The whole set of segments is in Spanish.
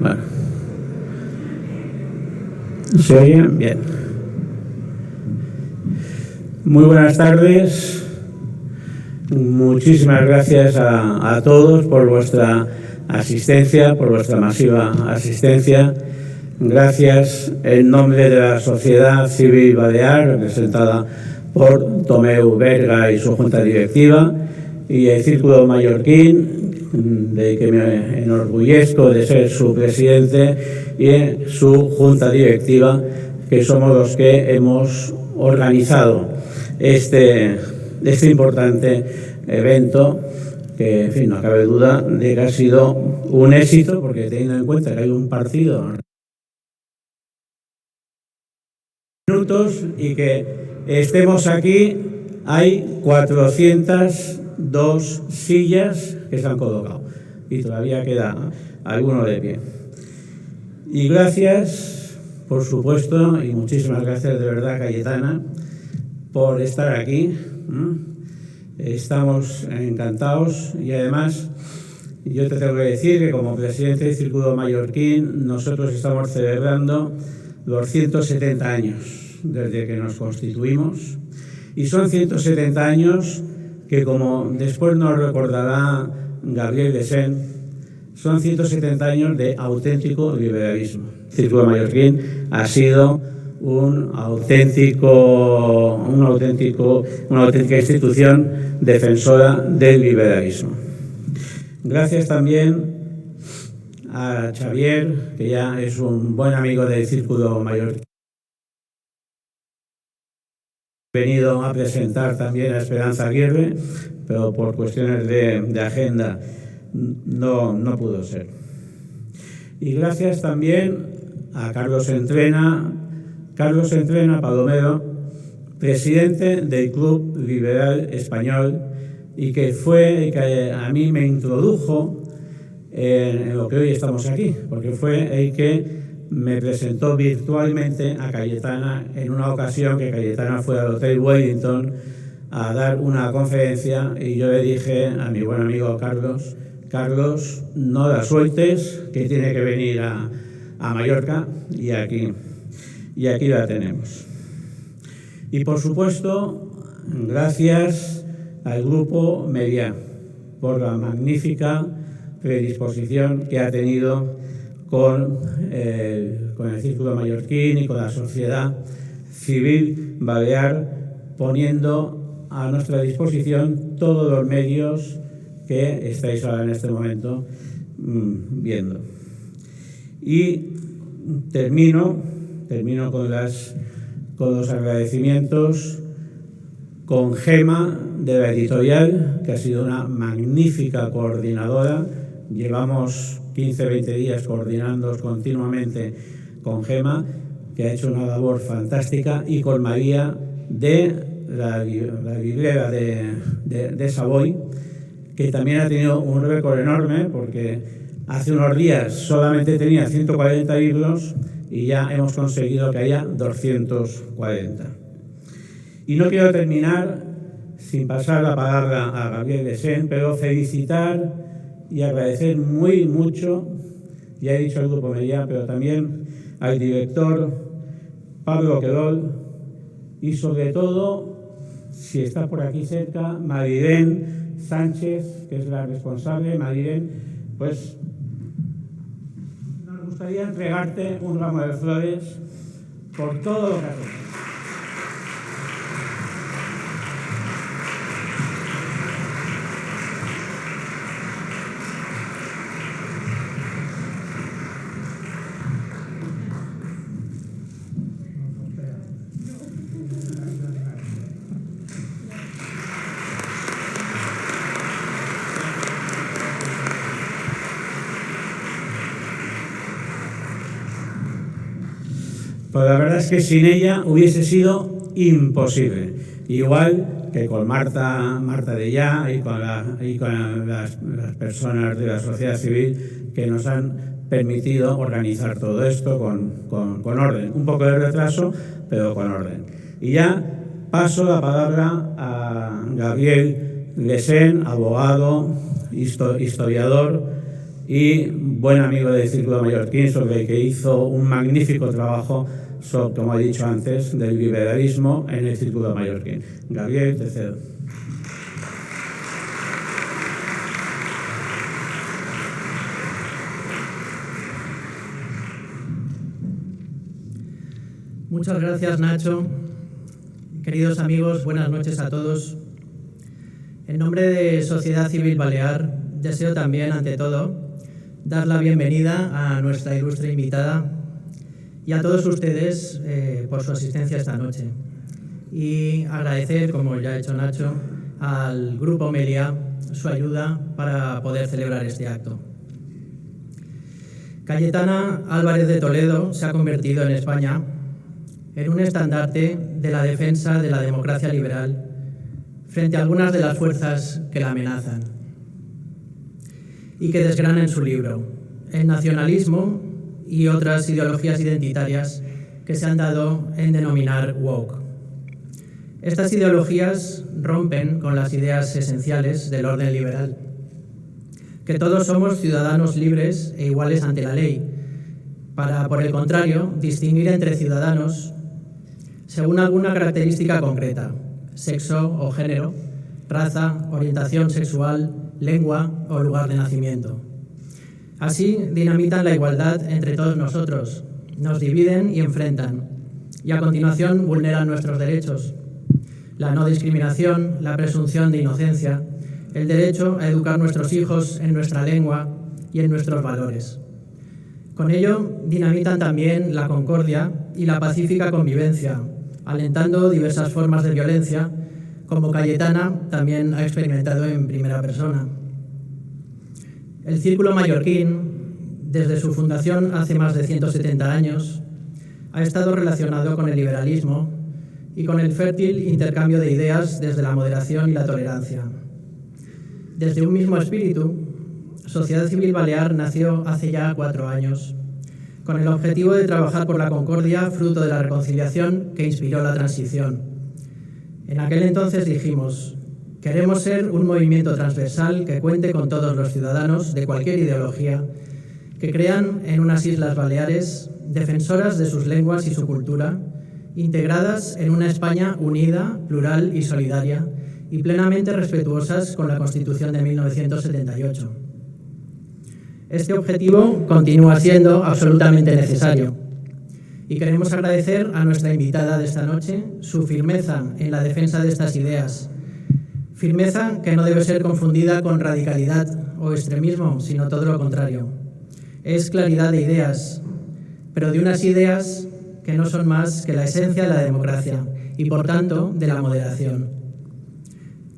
Bueno. ¿Se oye? Bien. Muy buenas tardes. Muchísimas gracias a todos por vuestra asistencia, por vuestra masiva asistencia. Gracias en nombre de la Sociedad Civil Balear, representada por Tomeu Berga y su junta directiva, y el Círculo Mallorquín, de que me enorgullezco de ser su presidente, y su junta directiva, que somos los que hemos organizado este importante evento, que, en fin, no cabe duda de que ha sido un éxito, porque teniendo en cuenta que hay un partido y que estemos aquí, hay 402 sillas que se han colocado y todavía queda alguno de pie. Y gracias, por supuesto, y muchísimas gracias de verdad, Cayetana, por estar aquí. Estamos encantados y además yo te tengo que decir que como presidente del Círculo Mallorquín nosotros estamos celebrando los 170 años desde que nos constituimos, y son 170 años que, como después nos recordará Gabriel Desén, son 170 años de auténtico liberalismo. El Círculo Mallorquín ha sido una auténtica institución defensora del liberalismo. Gracias también a Xavier, que ya es un buen amigo del Círculo Mallorquín. He venido a presentar también a Esperanza Aguirre, pero por cuestiones de agenda no pudo ser. Y gracias también a Carlos Entrena Palomero, presidente del Club Liberal Español, y que a mí me introdujo en lo que hoy estamos aquí, porque fue el que me presentó virtualmente a Cayetana en una ocasión que Cayetana fue al Hotel Wellington a dar una conferencia, y yo le dije a mi buen amigo Carlos, no la sueltes, que tiene que venir a Mallorca, y aquí la tenemos. Y por supuesto, gracias al Grupo Meliá por la magnífica predisposición que ha tenido con el Círculo Mallorquín y con la sociedad civil balear, poniendo a nuestra disposición todos los medios que estáis ahora en este momento viendo. Y termino con los agradecimientos con Gema de la editorial, que ha sido una magnífica coordinadora. Llevamos 15-20 días coordinando continuamente con Gema, que ha hecho una labor fantástica, y con María de la librera de Savoy, que también ha tenido un récord enorme, porque hace unos días solamente tenía 140 libros y ya hemos conseguido que haya 240. Y no quiero terminar sin pasar la palabra a Gabriel Desén, pero felicitar y agradecer mucho, ya he dicho al Grupo Meliá, pero también al director Pablo Querol, y sobre todo, si está por aquí cerca, Marilén Sánchez, que es la responsable. Marilén, pues nos gustaría entregarte un ramo de flores por todo lo que has hecho. Pues la verdad es que sin ella hubiese sido imposible. Igual que con Marta de Ya y con las personas de la sociedad civil que nos han permitido organizar todo esto con orden. Un poco de retraso, pero con orden. Y ya paso la palabra a Gabriel Desén, abogado, historiador y buen amigo del Círculo Mallorquín, sobre el que hizo un magnífico trabajo, como he dicho antes, del liberalismo en el Círculo Mallorquín. Gabriel, te cedo. Muchas gracias, Nacho. Queridos amigos, buenas noches a todos. En nombre de Sociedad Civil Balear, deseo también, ante todo, dar la bienvenida a nuestra ilustre invitada y a todos ustedes por su asistencia esta noche. Y agradecer, como ya ha hecho Nacho, al Grupo Melia su ayuda para poder celebrar este acto. Cayetana Álvarez de Toledo se ha convertido en España en un estandarte de la defensa de la democracia liberal frente a algunas de las fuerzas que la amenazan y que desgrana en su libro el nacionalismo y otras ideologías identitarias que se han dado en denominar woke. Estas ideologías rompen con las ideas esenciales del orden liberal, que todos somos ciudadanos libres e iguales ante la ley, para, por el contrario, distinguir entre ciudadanos según alguna característica concreta, sexo o género, raza, orientación sexual, lengua o lugar de nacimiento. Así dinamitan la igualdad entre todos nosotros, nos dividen y enfrentan, y a continuación vulneran nuestros derechos: la no discriminación, la presunción de inocencia, el derecho a educar a nuestros hijos en nuestra lengua y en nuestros valores. Con ello dinamitan también la concordia y la pacífica convivencia, alentando diversas formas de violencia, como Cayetana también ha experimentado en primera persona. El Círculo Mallorquín, desde su fundación hace más de 170 años, ha estado relacionado con el liberalismo y con el fértil intercambio de ideas desde la moderación y la tolerancia. Desde un mismo espíritu, Sociedad Civil Balear nació hace ya 4 años, con el objetivo de trabajar por la concordia, fruto de la reconciliación que inspiró la transición. En aquel entonces dijimos: queremos ser un movimiento transversal que cuente con todos los ciudadanos de cualquier ideología, que crean en unas Islas Baleares defensoras de sus lenguas y su cultura, integradas en una España unida, plural y solidaria, y plenamente respetuosas con la Constitución de 1978. Este objetivo continúa siendo absolutamente necesario y queremos agradecer a nuestra invitada de esta noche su firmeza en la defensa de estas ideas. Firmeza que no debe ser confundida con radicalidad o extremismo, sino todo lo contrario. Es claridad de ideas, pero de unas ideas que no son más que la esencia de la democracia y, por tanto, de la moderación.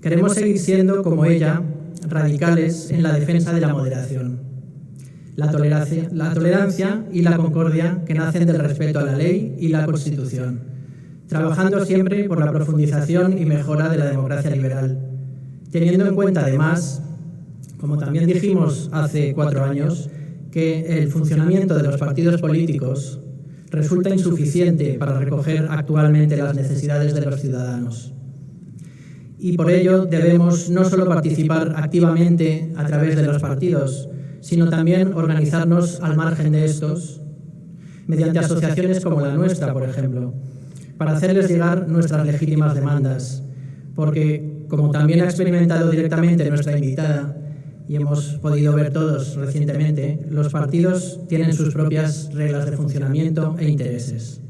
Queremos seguir siendo, como ella, radicales en la defensa de la moderación, la tolerancia y la concordia que nacen del respeto a la ley y la Constitución, trabajando siempre por la profundización y mejora de la democracia liberal, teniendo en cuenta, además, como también dijimos hace 4 años, que el funcionamiento de los partidos políticos resulta insuficiente para recoger actualmente las necesidades de los ciudadanos. Y por ello debemos no solo participar activamente a través de los partidos, sino también organizarnos al margen de estos, mediante asociaciones como la nuestra, por ejemplo, para hacerles llegar nuestras legítimas demandas, porque, como también ha experimentado directamente nuestra invitada, y hemos podido ver todos recientemente, los partidos tienen sus propias reglas de funcionamiento e intereses.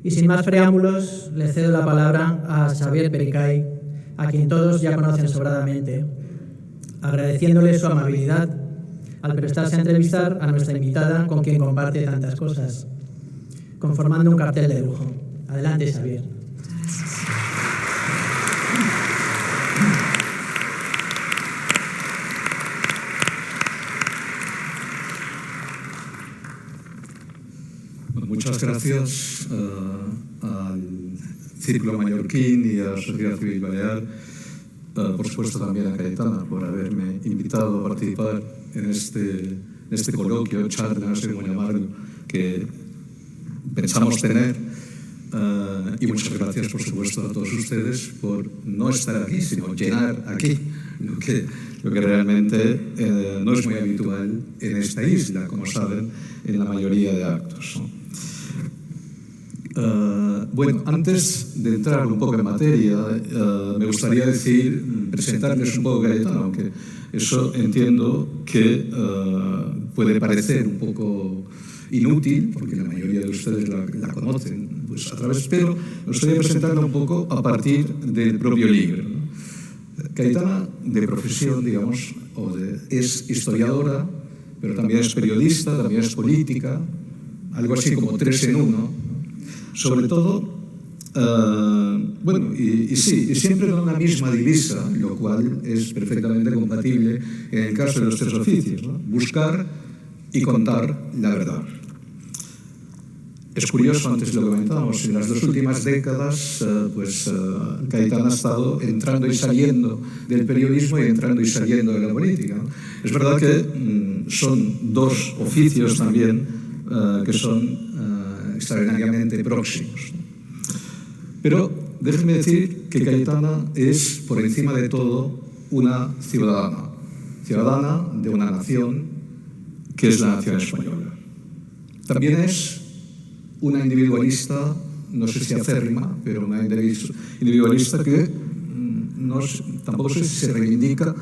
Y sin más preámbulos, le cedo la palabra a Xavier Pericay, a quien todos ya conocen sobradamente, agradeciéndole su amabilidad al prestarse a entrevistar a nuestra invitada, con quien comparte tantas cosas, conformando un cartel de lujo. Adelante, Xavier. Muchas gracias al Círculo Mallorquín y a la Sociedad Civil Balear, por supuesto también a Cayetana por haberme invitado a participar en este coloquio, charla, no sé cómo llamarlo, que pensamos tener. y muchas gracias, por supuesto, a todos ustedes por no estar aquí, sino llenar aquí, lo que realmente no es muy habitual en esta isla, como saben, en la mayoría de actos, ¿no? Bueno, antes de entrar un poco en materia, me gustaría presentarles un poco Cayetana, aunque eso entiendo que puede parecer un poco inútil, porque la mayoría de ustedes la conocen pues, a través, pero me gustaría presentarla un poco a partir del propio libro, ¿no? Cayetana, de profesión, digamos, es historiadora, pero también es periodista, también es política, algo así como 3 en 1. Sobre todo, bueno, y siempre con una misma divisa, lo cual es perfectamente compatible en el caso de los 3 oficios, ¿no? Buscar y contar la verdad. Es curioso, antes lo comentábamos, en las 2 últimas décadas, Cayetana ha estado entrando y saliendo del periodismo y entrando y saliendo de la política, ¿no? Es verdad que son 2 oficios también que son extraordinariamente próximos, ¿no? Pero déjenme decir que Cayetana es, por encima de todo, una ciudadana de una nación que es la nación española. También es una individualista, no sé si acérrima, pero una individualista que tampoco sé si se reivindica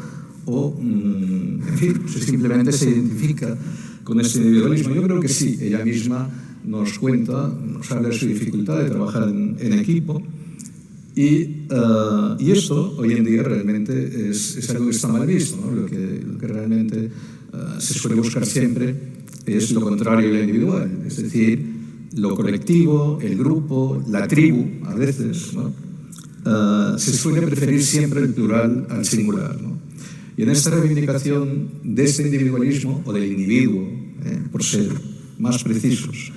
o, en fin, simplemente se identifica con ese individualismo. Yo creo que sí, ella misma nos cuenta, nos habla de su dificultad de trabajar en equipo y esto hoy en día realmente es algo que está mal visto, ¿no? Lo que realmente se suele buscar siempre es lo contrario de lo individual, es decir, lo colectivo, el grupo, la tribu, a veces, ¿no? Se suele preferir siempre el plural al singular, ¿no? Y en esta reivindicación de este individualismo o del individuo, por ser más precisos,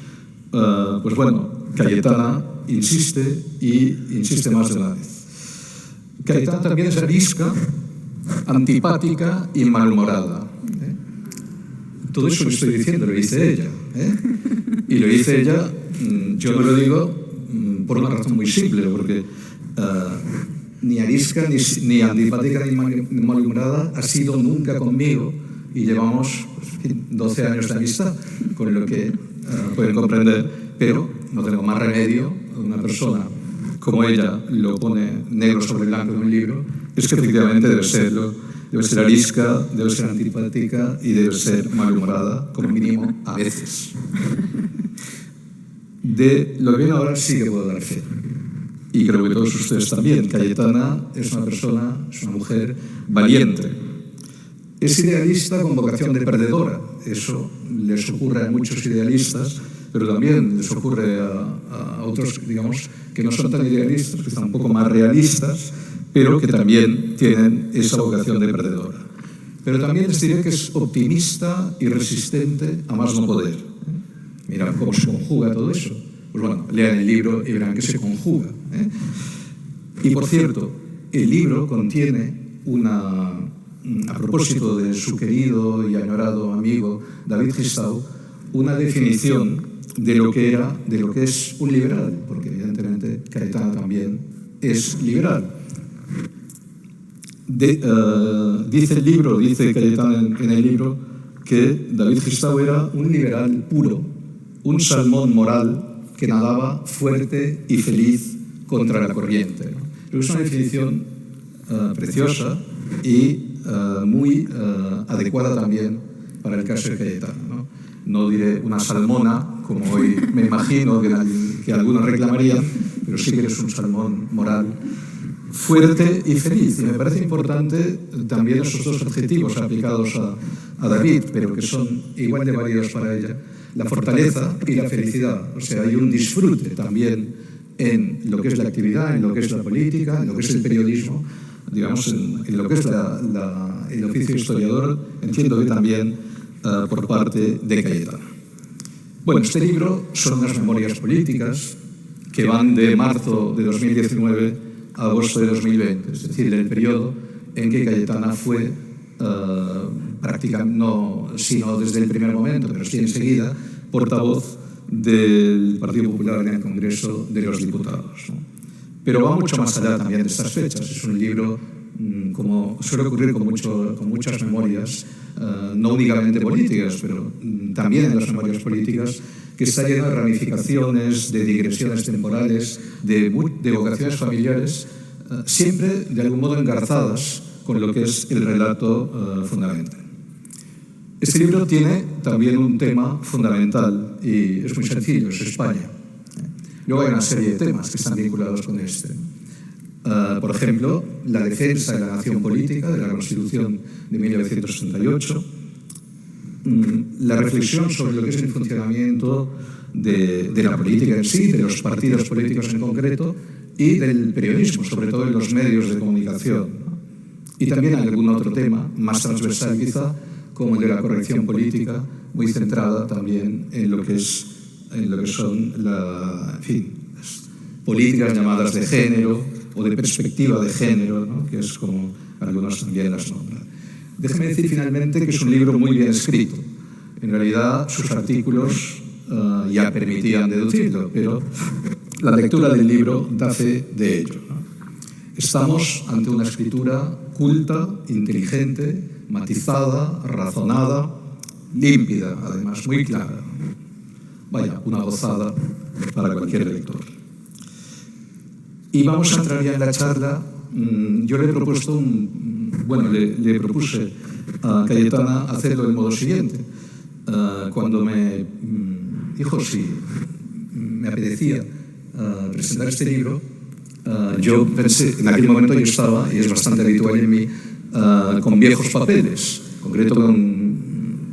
pues bueno, Cayetana insiste más de una vez. Cayetana también es arisca, antipática y malhumorada. Todo eso que estoy diciendo lo dice ella. Y lo dice ella, yo no lo digo por una razón muy simple, porque ni arisca, ni antipática, ni malhumorada ha sido nunca conmigo y llevamos 12 años de amistad, con lo que pueden comprender, pero no tengo más remedio. Una persona como ella lo pone negro sobre blanco en un libro, es que efectivamente debe ser arisca, debe ser antipática y debe ser malhumorada, como mínimo a veces. De lo que viene ahora sí que puedo dar fe. Y creo que todos ustedes también. Cayetana es una persona, es una mujer valiente. Es idealista con vocación de perdedora. Eso les ocurre a muchos idealistas, pero también les ocurre a otros, digamos, que no son tan idealistas, que están un poco más realistas, pero que también tienen esa vocación de perdedora. Pero también les diré que es optimista y resistente a más no poder. Mira cómo se conjuga todo eso. Pues bueno, lean el libro y verán que se conjuga. Y por cierto, el libro contiene a propósito de su querido y añorado amigo David Gistau, una definición de lo que es un liberal, porque evidentemente Cayetana también es liberal. Dice Cayetana en el libro que David Gistau era un liberal puro, un salmón moral que nadaba fuerte y feliz contra la corriente, ¿no? Pero es una definición preciosa y muy adecuada también para el caso de Cayetana, ¿no? No diré una salmona, como hoy me imagino que algunos reclamarían, pero sí que eres un salmón moral fuerte y feliz. Y me parece importante también esos 2 adjetivos aplicados a David, pero que son igual de válidos para ella: la fortaleza y la felicidad. O sea, hay un disfrute también en lo que es la actividad, en lo que es la política, en lo que es el periodismo, digamos, en lo que es el oficio historiador, entiendo que también por parte de Cayetana. Bueno, este libro son unas memorias políticas que van de marzo de 2019 a agosto de 2020, es decir, el periodo en que Cayetana fue prácticamente, no sino desde el primer momento, pero sí enseguida, portavoz del Partido Popular en el Congreso de los Diputados, ¿no? Pero va mucho más allá también de estas fechas. Es un libro, como suele ocurrir con muchas memorias, no únicamente políticas, pero también en las memorias políticas, que está lleno de ramificaciones, de digresiones temporales, de evocaciones familiares, siempre de algún modo engarzadas con lo que es el relato fundamental. Este libro tiene también un tema fundamental y es muy sencillo, es España. Luego hay una serie de temas que están vinculados con este. Por ejemplo, la defensa de la nación política, de la Constitución de 1968, la reflexión sobre lo que es el funcionamiento de la política en sí, de los partidos políticos en concreto y del periodismo, sobre todo en los medios de comunicación, ¿no? Y también algún otro tema, más transversal quizá, como el de la corrección política, muy centrada también en lo que son las políticas llamadas de género o de perspectiva de género, ¿no? Que es como algunos también las nombran. Déjeme decir finalmente que es un libro muy bien escrito. En realidad sus artículos ya permitían deducirlo, pero la lectura del libro da fe de ello, ¿no? Estamos ante una escritura culta, inteligente, matizada, razonada, límpida, además, muy clara. Vaya, una gozada para cualquier lector. Y vamos a entrar ya en la charla. Yo le propuse a Cayetana hacerlo del modo siguiente. Cuando me dijo si me apetecía presentar este libro, yo pensé, en aquel momento yo estaba, y es bastante habitual en mí, con viejos papeles. En concreto,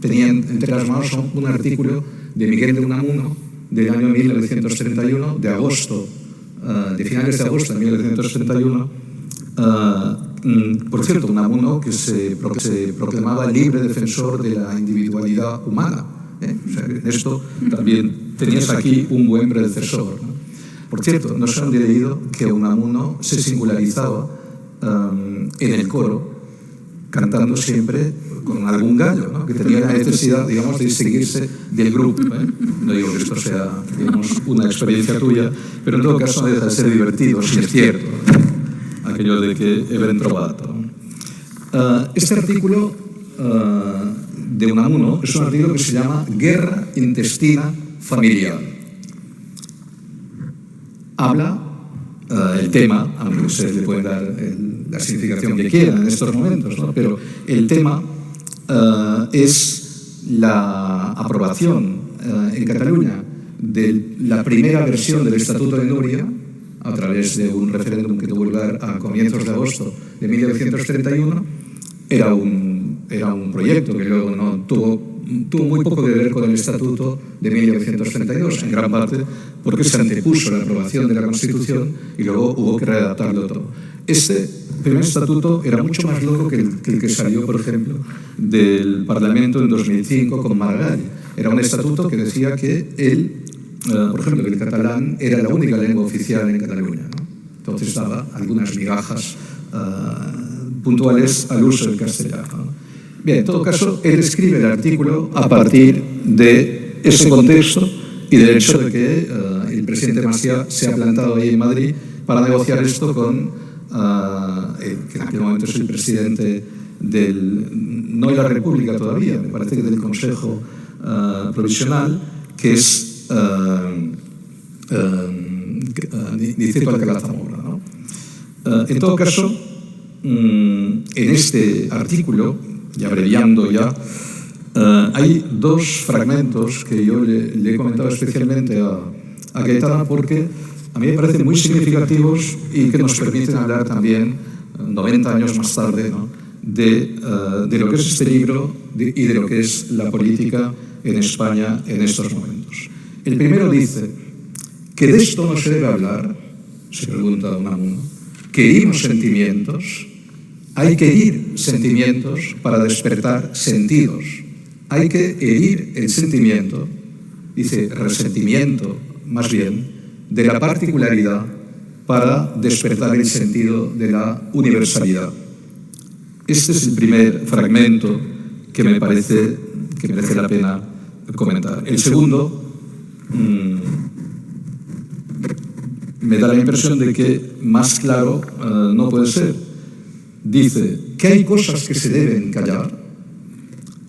tenía entre las manos un artículo de Miguel de Unamuno del año 1931, de finales de agosto de 1931. Por cierto, Unamuno que se proclamaba libre defensor de la individualidad humana. O sea, en esto también tenías aquí un buen predecesor, ¿no? Por cierto, no se han leído que Unamuno se singularizaba en el coro, cantando siempre con algún gallo, ¿no? Que tenía la necesidad, digamos, de distinguirse del grupo, ¿eh? No digo que esto sea, digamos, una experiencia tuya, pero en todo caso no deja de ser divertido, si es cierto, ¿no? Aquello de que è ben trovato. Este artículo de Unamuno es un artículo que se llama Guerra intestina familiar. Habla el tema, aunque ustedes le pueden dar la significación que quieran en estos momentos, ¿no? Pero el tema es la aprobación en Cataluña de la primera versión del Estatuto de Núria a través de un referéndum que tuvo lugar a comienzos de agosto de 1931. Era un proyecto que luego no tuvo muy poco que ver con el Estatuto de 1932, en gran parte porque se antepuso la aprobación de la Constitución y luego hubo que readaptarlo todo. Este primer estatuto era mucho más loco que el que salió, por ejemplo, del Parlamento en 2005 con Maragall. Era un estatuto que decía que por ejemplo, que el catalán era la única lengua oficial en Cataluña, ¿no? Entonces daba algunas migajas puntuales al uso del castellano, ¿no? Bien, en todo caso, él escribe el artículo a partir de ese contexto y del hecho de que el presidente Macià se ha plantado ahí en Madrid para negociar esto con, que en aquel momento es el presidente no de la República todavía, me parece que del Consejo Provisional, que es Niceta Alcalá Zamora, ¿no? En todo caso, en este artículo, y abreviando ya, hay dos fragmentos que yo le he comentado especialmente a Cayetana porque a mí me parecen muy significativos y que nos permiten hablar también, 90 años más tarde, ¿no? de lo que es este libro y de lo que es la política en España en estos momentos. El primero dice que de esto no se debe hablar, se pregunta Unamuno, que herimos sentimientos. Hay que herir sentimientos para despertar sentidos. Hay que herir el sentimiento, dice resentimiento más bien, de la particularidad para despertar el sentido de la universalidad. Este es el primer fragmento que me parece que merece la pena comentar. El segundo me da la impresión de que más claro no puede ser. Dice que hay cosas que se deben callar.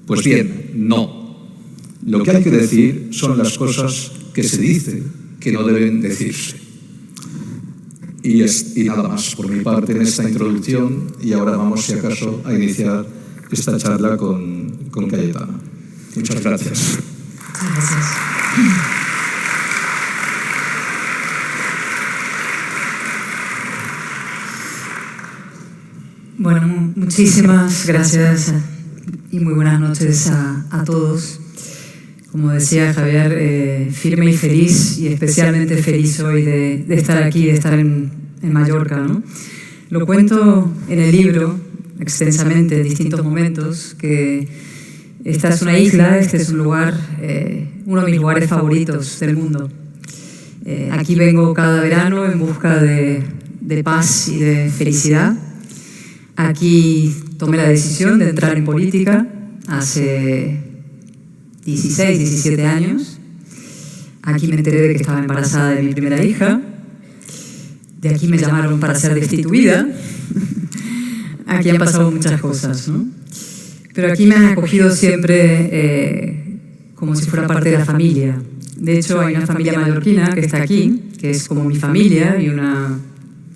Pues bien, no. Lo que hay que decir son las cosas que se dicen, que no deben decirse. Y nada más por mi parte en esta introducción, y ahora vamos, si acaso, a iniciar esta charla con Cayetana. Muchas gracias. Gracias. Bueno, muchísimas gracias y muy buenas noches a todos. Como decía Javier, firme y feliz, y especialmente feliz hoy de estar aquí, de estar en Mallorca, ¿no? Lo cuento en el libro extensamente en distintos momentos, que esta es una isla, este es un lugar, uno de mis lugares favoritos del mundo. Aquí vengo cada verano en busca de paz y de felicidad. Aquí tomé la decisión de entrar en política hace 16, 17 años. Aquí me enteré de que estaba embarazada de mi primera hija. De aquí me llamaron para ser destituida. Aquí han pasado muchas cosas, ¿no? Pero aquí me han acogido siempre como si fuera parte de la familia. De hecho, hay una familia mallorquina que está aquí, que es como mi familia, y una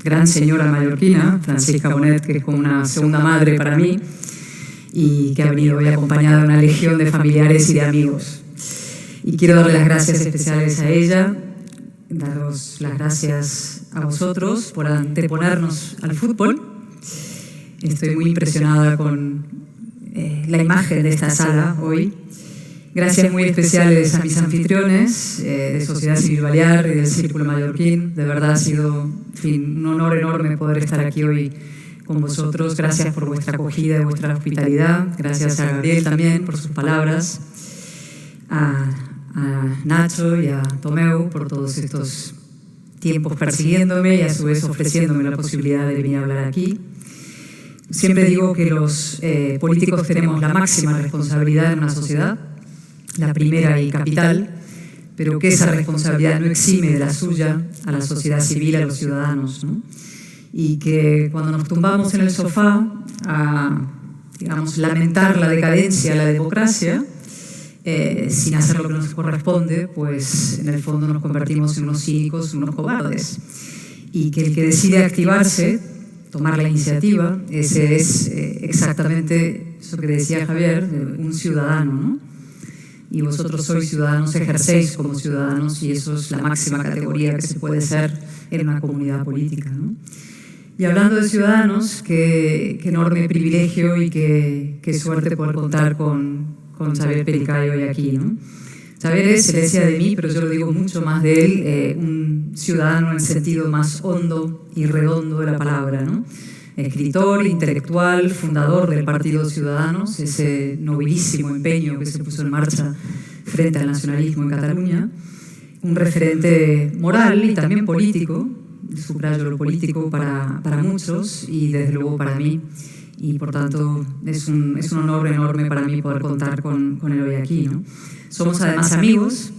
gran señora mallorquina, Francisca Bonet, que es como una segunda madre para mí, y que ha venido hoy acompañada de una legión de familiares y de amigos. Y quiero darle las gracias especiales a ella, daros las gracias a vosotros por anteponernos al fútbol. Estoy muy impresionada con la imagen de esta sala hoy. Gracias muy especiales a mis anfitriones de Sociedad Civil Balear y del Círculo Mallorquín. De verdad ha sido, en fin, un honor enorme poder estar aquí hoy con vosotros. Gracias por vuestra acogida y vuestra hospitalidad. Gracias a Gabriel también por sus palabras. A Nacho y a Tomeu por todos estos tiempos persiguiéndome y a su vez ofreciéndome la posibilidad de venir a hablar aquí. Siempre digo que los políticos tenemos la máxima responsabilidad en una sociedad, la primera y capital, pero que esa responsabilidad no exime de la suya a la sociedad civil, a los ciudadanos, ¿no? Y que cuando nos tumbamos en el sofá a, digamos, lamentar la decadencia de la democracia, sin hacer lo que nos corresponde, pues en el fondo nos convertimos en unos cínicos, unos cobardes. Y que el que decide activarse, tomar la iniciativa, ese es exactamente eso que decía Javier, un ciudadano, ¿no? Y vosotros sois ciudadanos, ejercéis como ciudadanos, y eso es la máxima categoría que se puede ser en una comunidad política, ¿no? Y hablando de ciudadanos, qué enorme privilegio y qué suerte poder contar con Xavier Pericay hoy aquí, ¿no? Xavier es, se le decía de mí, pero yo lo digo mucho más de él, un ciudadano en el sentido más hondo y redondo de la palabra, ¿no? Escritor, intelectual, fundador del Partido Ciudadanos, ese nobilísimo empeño que se puso en marcha frente al nacionalismo en Cataluña, un referente moral y también político, subrayo lo político para muchos y desde luego para mí, y por tanto es un honor enorme para mí poder contar con él hoy aquí, ¿no? Somos además amigos,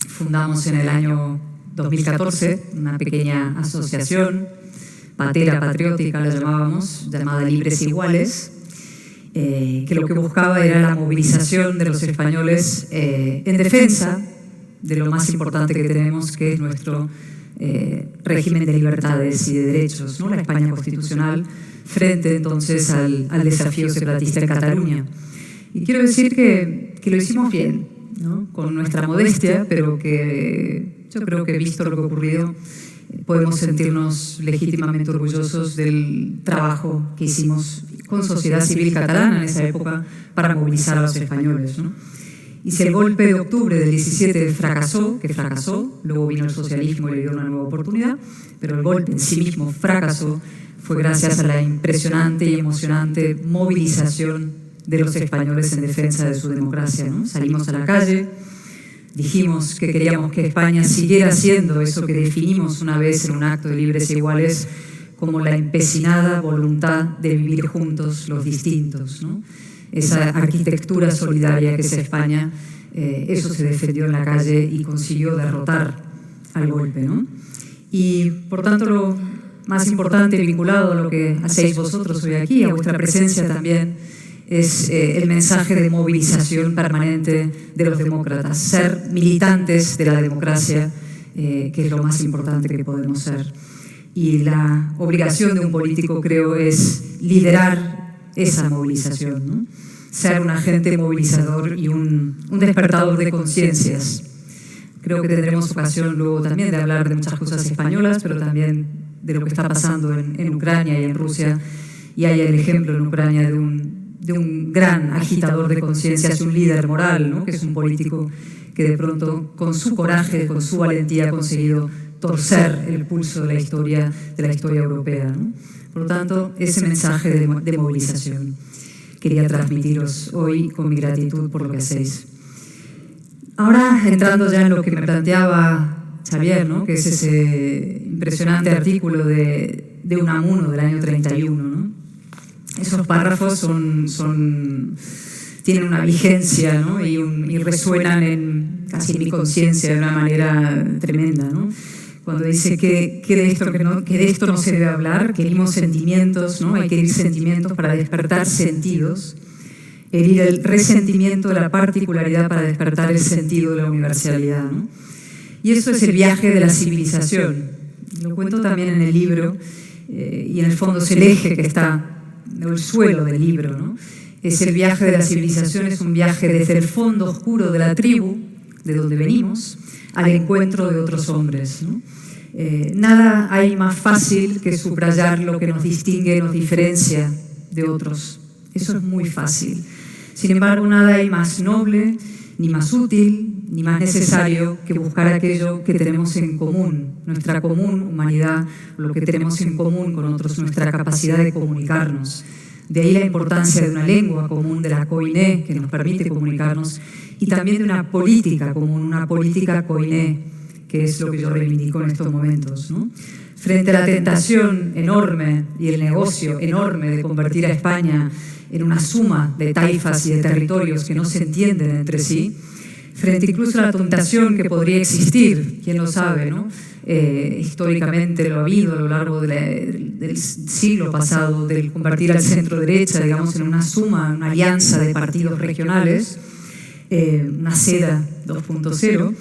fundamos en el año 2014 una pequeña asociación, patera patriótica la llamábamos, llamada Libres Iguales, que lo que buscaba era la movilización de los españoles en defensa de lo más importante que tenemos, que es nuestro régimen de libertades y de derechos, ¿no? La España constitucional, frente entonces al desafío separatista en Cataluña. Y quiero decir que lo hicimos bien, ¿no? Con nuestra modestia, pero que yo creo que visto lo que ha ocurrido, podemos sentirnos legítimamente orgullosos del trabajo que hicimos con sociedad civil catalana en esa época para movilizar a los españoles, ¿no? Y si el golpe de octubre del 17 fracasó, luego vino el socialismo y le dio una nueva oportunidad, pero el golpe en sí mismo fracasó, fue gracias a la impresionante y emocionante movilización de los españoles en defensa de su democracia, ¿no? Salimos a la calle, dijimos que queríamos que España siguiera siendo eso que definimos una vez en un acto de Libres e Iguales como la empecinada voluntad de vivir juntos los distintos, ¿no? Esa arquitectura solidaria que es España, eso se defendió en la calle y consiguió derrotar al golpe, ¿no? Y por tanto lo más importante vinculado a lo que hacéis vosotros hoy aquí, a vuestra presencia también, es el mensaje de movilización permanente de los demócratas, ser militantes de la democracia, que es lo más importante que podemos ser. Y la obligación de un político, creo, es liderar esa movilización, ¿no? Ser un agente movilizador y un despertador de conciencias. Creo que tendremos ocasión luego también de hablar de muchas cosas españolas, pero también de lo que está pasando en Ucrania y en Rusia. Y hay el ejemplo en Ucrania de un gran agitador de conciencias, un líder moral, ¿no? Que es un político que de pronto, con su coraje, con su valentía, ha conseguido torcer el pulso de la historia europea, ¿no? Por lo tanto, ese mensaje de movilización quería transmitiros hoy con mi gratitud por lo que hacéis. Ahora, entrando ya en lo que me planteaba Xavier, ¿no? Que es ese impresionante artículo de Unamuno del año 31, ¿no? Esos párrafos tienen una vigencia, ¿no? y resuenan casi en mi conciencia de una manera tremenda, ¿no? Cuando dice que de esto no se debe hablar, que herimos sentimientos, ¿no? Hay que herir sentimientos para despertar sentidos, herir el resentimiento de la particularidad para despertar el sentido de la universalidad, ¿no? Y eso es el viaje de la civilización. Lo cuento también en el libro, y en el fondo es el eje que está, el suelo del libro, ¿no? Es el viaje de la civilización, es un viaje desde el fondo oscuro de la tribu, de donde venimos, al encuentro de otros hombres, ¿no? Nada hay más fácil que subrayar lo que nos distingue, nos diferencia de otros. Eso es muy fácil. Sin embargo, nada hay más noble, ni más útil, ni más necesario que buscar aquello que tenemos en común, nuestra común humanidad, lo que tenemos en común con otros, nuestra capacidad de comunicarnos. De ahí la importancia de una lengua común, de la koiné, que nos permite comunicarnos, y también de una política común, una política koiné, que es lo que yo reivindico en estos momentos, ¿no? Frente a la tentación enorme y el negocio enorme de convertir a España en una suma de taifas y de territorios que no se entienden entre sí, frente incluso a la tentación que podría existir, quién lo sabe, ¿no? Históricamente lo ha habido a lo largo del siglo pasado, del convertir al centro derecha, digamos, en una suma, una alianza de partidos regionales, una seda 2.0.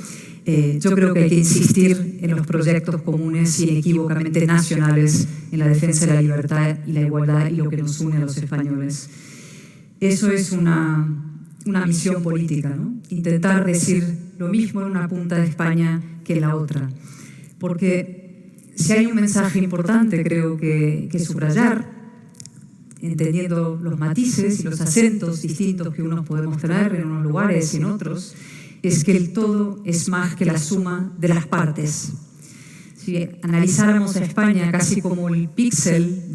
Yo creo que hay que insistir en los proyectos comunes y inequívocamente nacionales en la defensa de la libertad y la igualdad y lo que nos une a los españoles. Eso es una misión política, ¿no? Intentar decir lo mismo en una punta de España que en la otra. Porque si hay un mensaje importante, creo que subrayar, entendiendo los matices y los acentos distintos que unos podemos tener en unos lugares y en otros, es que el todo es más que la suma de las partes. Si analizáramos a España casi como el píxel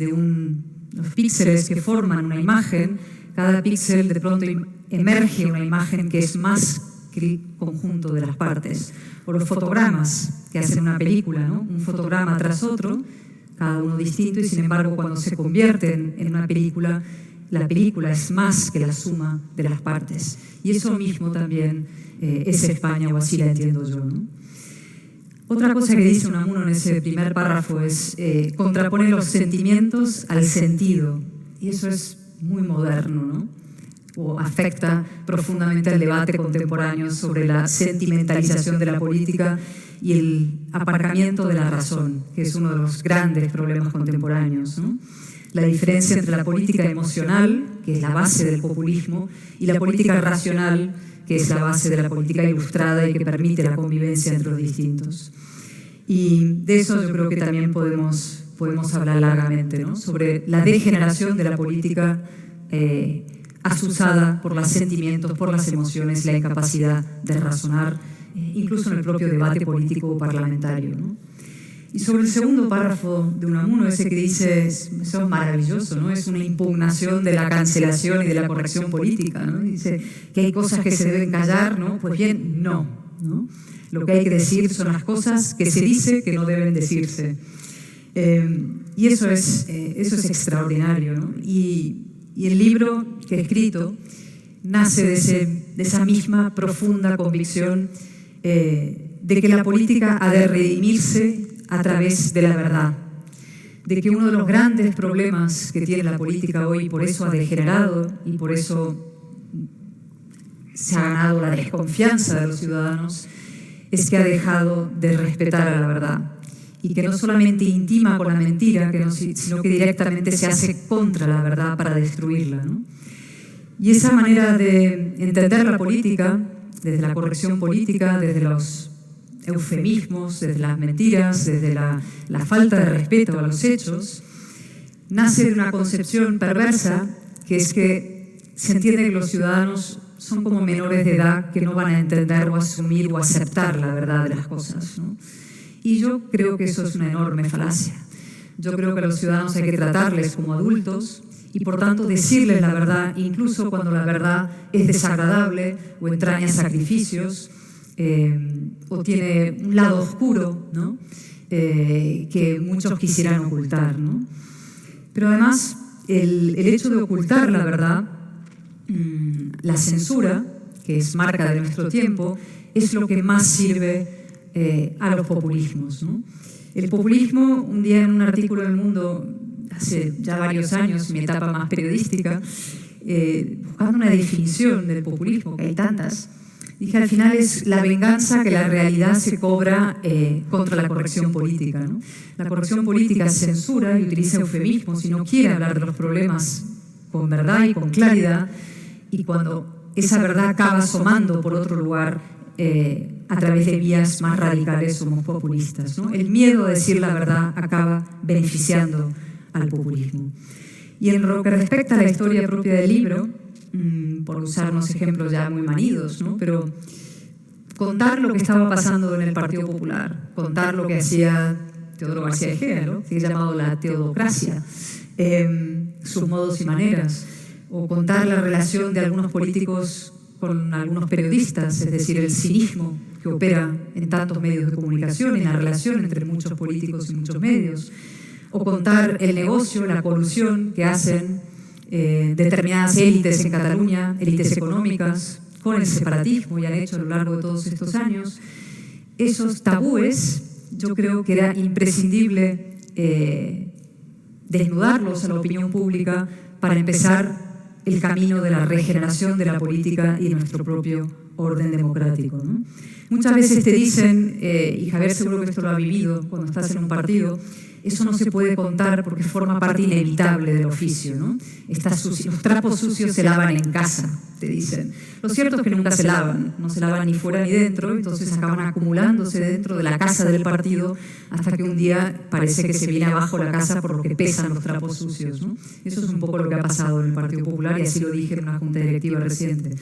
los píxeles que forman una imagen, cada píxel de pronto emerge una imagen que es más que el conjunto de las partes. O los fotogramas que hacen una película, ¿no? Un fotograma tras otro, cada uno distinto, y sin embargo cuando se convierten en una película, la película es más que la suma de las partes. Y eso mismo también es España, o así la entiendo yo, ¿no? Otra cosa que dice Unamuno en ese primer párrafo es contrapone los sentimientos al sentido. Y eso es muy moderno, ¿no? O afecta profundamente al debate contemporáneo sobre la sentimentalización de la política y el aparcamiento de la razón, que es uno de los grandes problemas contemporáneos, ¿no? La diferencia entre la política emocional, que es la base del populismo, y la política racional, que es la base de la política ilustrada y que permite la convivencia entre los distintos. Y de eso yo creo que también podemos hablar largamente, ¿no? Sobre la degeneración de la política asusada por los sentimientos, por las emociones, la incapacidad de razonar, incluso en el propio debate político parlamentario, ¿no? Y sobre el segundo párrafo de Unamuno, ese que dice, eso es maravilloso, ¿no? Es una impugnación de la cancelación y de la corrección política, ¿no? Dice que hay cosas que se deben callar, ¿no? Pues bien, no, ¿no? Lo que hay que decir son las cosas que se dice que no deben decirse. Y eso es extraordinario, ¿no? Y el libro que he escrito nace de ese de esa misma profunda convicción de que la política ha de redimirse a través de la verdad, de que uno de los grandes problemas que tiene la política hoy, por eso ha degenerado y por eso se ha ganado la desconfianza de los ciudadanos, es que ha dejado de respetar a la verdad y que no solamente intima con la mentira, sino que directamente se hace contra la verdad para destruirla, ¿no? Y esa manera de entender la política, desde la corrección política, desde los eufemismos, desde las mentiras, desde la falta de respeto a los hechos, nace de una concepción perversa, que es que se entiende que los ciudadanos son como menores de edad que no van a entender o asumir o aceptar la verdad de las cosas, ¿no? Y yo creo que eso es una enorme falacia. Yo creo que a los ciudadanos hay que tratarles como adultos y, por tanto, decirles la verdad, incluso cuando la verdad es desagradable o entraña sacrificios o tiene un lado oscuro, ¿no? Que muchos quisieran ocultar, ¿no? Pero además, el hecho de ocultar la verdad, la censura, que es marca de nuestro tiempo, es lo que más sirve a los populismos, ¿no? El populismo, un día en un artículo del Mundo, hace ya varios años, mi etapa más periodística, buscando una definición del populismo, que hay tantas, dije al final es la venganza que la realidad se cobra contra la corrección política, ¿no? La corrección política censura y utiliza eufemismos y no quiere hablar de los problemas con verdad y con claridad, y cuando esa verdad acaba asomando por otro lugar a través de vías más radicales somos populistas, ¿no? El miedo a decir la verdad acaba beneficiando al populismo. Y en lo que respecta a la historia propia del libro, por usar unos ejemplos ya muy manidos, ¿no? Pero contar lo que estaba pasando en el Partido Popular, contar lo que hacía Teodoro García Egea, ¿no? Que es llamado la teodocracia, sus modos y maneras, o contar la relación de algunos políticos con algunos periodistas, es decir, el cinismo que opera en tantos medios de comunicación, en la relación entre muchos políticos y muchos medios, o contar el negocio, la colusión que hacen determinadas élites en Cataluña, élites económicas, con el separatismo y han hecho a lo largo de todos estos años. Esos tabúes, yo creo que era imprescindible desnudarlos a la opinión pública para empezar el camino de la regeneración de la política y de nuestro propio orden democrático, ¿no? Muchas veces te dicen, y Javier seguro que esto lo ha vivido cuando estás en un partido, eso no se puede contar porque forma parte inevitable del oficio, ¿no? Los trapos sucios se lavan en casa, te dicen. Lo cierto es que nunca se lavan, no se lavan ni fuera ni dentro, entonces acaban acumulándose dentro de la casa del partido hasta que un día parece que se viene abajo la casa por lo que pesan los trapos sucios, ¿no? Eso es un poco lo que ha pasado en el Partido Popular y así lo dije en una junta directiva reciente.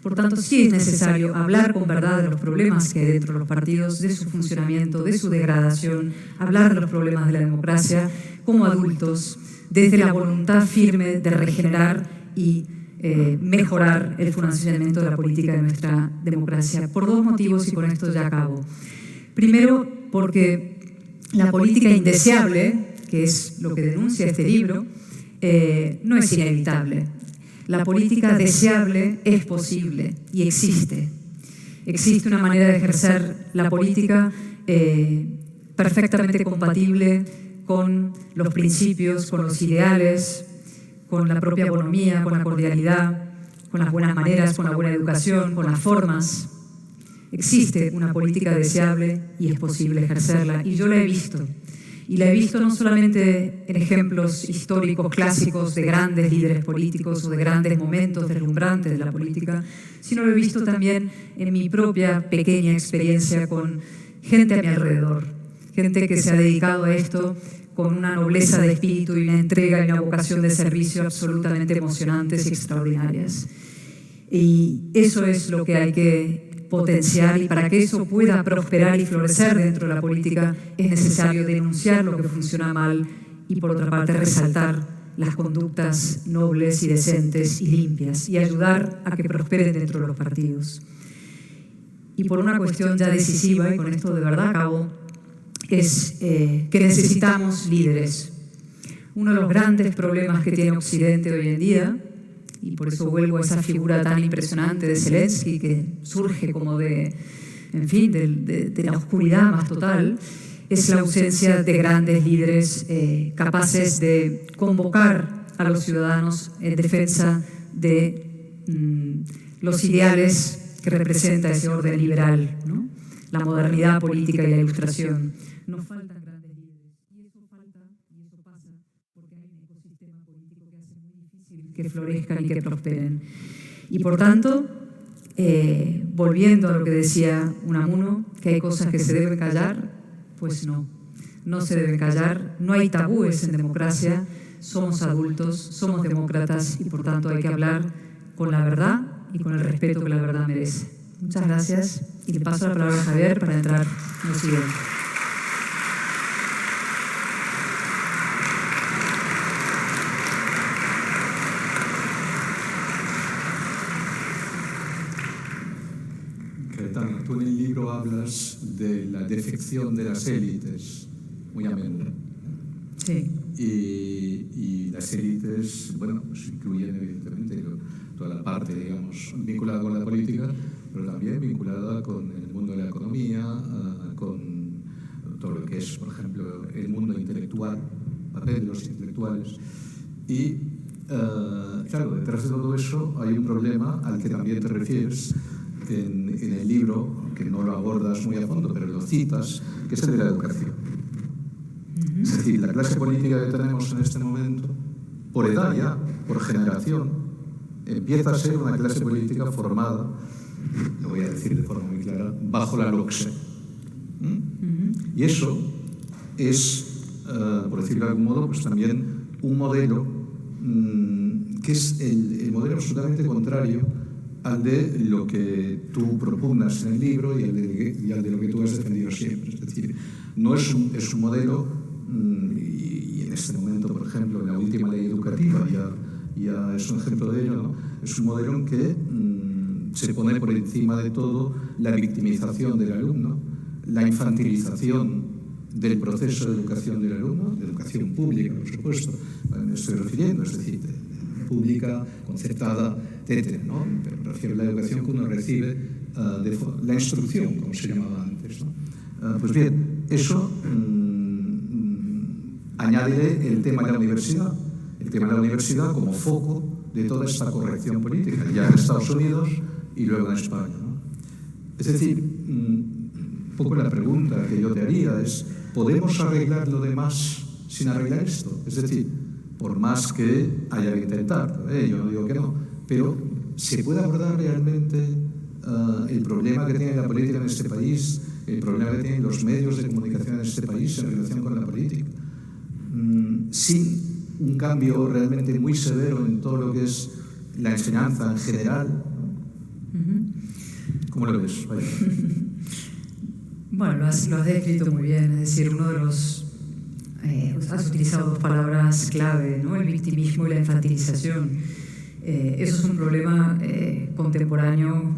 Por tanto, sí es necesario hablar con verdad de los problemas que hay dentro de los partidos, de su funcionamiento, de su degradación, hablar de los problemas de la democracia como adultos, desde la voluntad firme de regenerar y mejorar el funcionamiento de la política de nuestra democracia, por dos motivos y con esto ya acabo. Primero, porque la política indeseable, que es lo que denuncia este libro, no es inevitable. La política deseable es posible y existe. Existe una manera de ejercer la política perfectamente compatible con los principios, con los ideales, con la propia bonomía, con la cordialidad, con las buenas maneras, con la buena educación, con las formas. Existe una política deseable y es posible ejercerla, y yo la he visto. Y la he visto no solamente en ejemplos históricos clásicos de grandes líderes políticos o de grandes momentos deslumbrantes de la política, sino lo he visto también en mi propia pequeña experiencia con gente a mi alrededor, gente que se ha dedicado a esto con una nobleza de espíritu y una entrega y una vocación de servicio absolutamente emocionantes y extraordinarias. Y eso es lo que hay que potenciar, y para que eso pueda prosperar y florecer dentro de la política es necesario denunciar lo que funciona mal y, por otra parte, resaltar las conductas nobles y decentes y limpias y ayudar a que prosperen dentro de los partidos. Y por una cuestión ya decisiva, y con esto de verdad acabo, es que necesitamos líderes. Uno de los grandes problemas que tiene Occidente hoy en día, y por eso vuelvo a esa figura tan impresionante de Zelensky, que surge como de la oscuridad más total, es la ausencia de grandes líderes capaces de convocar a los ciudadanos en defensa de los ideales que representa ese orden liberal, ¿no? La modernidad política y la ilustración. Nos faltan grandes líderes, y eso falta, y eso pasa, porque hay un ecosistema político que hace muy difícil que florezcan y que prosperen. Y por tanto, volviendo a lo que decía Unamuno, que hay cosas que se deben callar, pues no se deben callar, no hay tabúes en democracia, somos adultos, somos demócratas y por tanto hay que hablar con la verdad y con el respeto que la verdad merece. Muchas gracias y le paso la palabra a Javier para entrar en lo siguiente. Cayetana, tú en el libro hablas de la defección de las élites, muy a menudo. Sí. Y las élites, bueno, pues incluyen evidentemente toda la parte, digamos, vinculada con la política, pero también vinculada con el mundo de la economía, con todo lo que es, por ejemplo, el mundo intelectual, el papel de los intelectuales. Y, claro, detrás de todo eso hay un problema al que también te refieres en el libro, que no lo abordas muy a fondo, pero lo citas, que es el de la educación. Es decir, la clase política que tenemos en este momento, por edad ya, por generación, empieza a ser una clase política formada, lo voy a decir de forma muy clara, bajo la LOCSE. Y eso es, por decirlo de algún modo, pues también un modelo que es el modelo absolutamente contrario al de lo que tú propugnas en el libro y al de lo que tú has defendido siempre. Es decir, no es un modelo, y en este momento, por ejemplo, la última ley educativa ya es un ejemplo de ello, ¿no? Es un modelo en que se pone por encima de todo la victimización del alumno, la infantilización del proceso de educación del alumno, de educación pública, por supuesto, me estoy refiriendo, es decir, pública, concertada, etc., ¿no? Pero me refiero a la educación que uno recibe, la instrucción, como se llamaba antes, ¿no? Pues bien, eso añade el tema de la universidad. El tema de la universidad como foco de toda esta corrección política, ya en Estados Unidos y luego en España, ¿no? Es decir, un poco la pregunta que yo te haría es, ¿podemos arreglar lo demás sin arreglar esto? Es decir, por más que haya que intentarlo, yo no digo que no, pero ¿se puede abordar realmente el problema que tiene la política en este país, el problema que tienen los medios de comunicación en este país en relación con la política, sin un cambio realmente muy severo en todo lo que es la enseñanza en general? ¿Cómo lo ves? Vaya. Bueno, lo has descrito muy bien, es decir, uno de los... has utilizado dos palabras clave, ¿no? El victimismo y la infantilización. Eso es un problema contemporáneo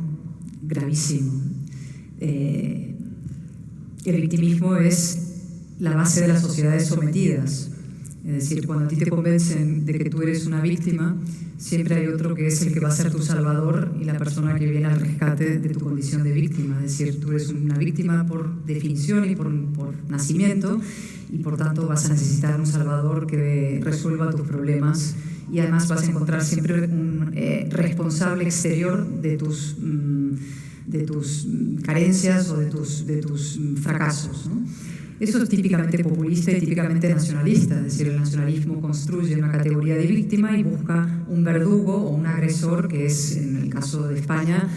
gravísimo. El victimismo es la base de las sociedades sometidas. Es decir, cuando a ti te convencen de que tú eres una víctima, siempre hay otro que es el que va a ser tu salvador y la persona que viene al rescate de tu condición de víctima. Es decir, tú eres una víctima por definición y por nacimiento, y por tanto vas a necesitar un salvador que resuelva tus problemas, y además vas a encontrar siempre un responsable exterior de tus carencias o de tus fracasos, ¿no? Eso es típicamente populista y típicamente nacionalista, es decir, el nacionalismo construye una categoría de víctima y busca un verdugo o un agresor, que es, en el caso de España,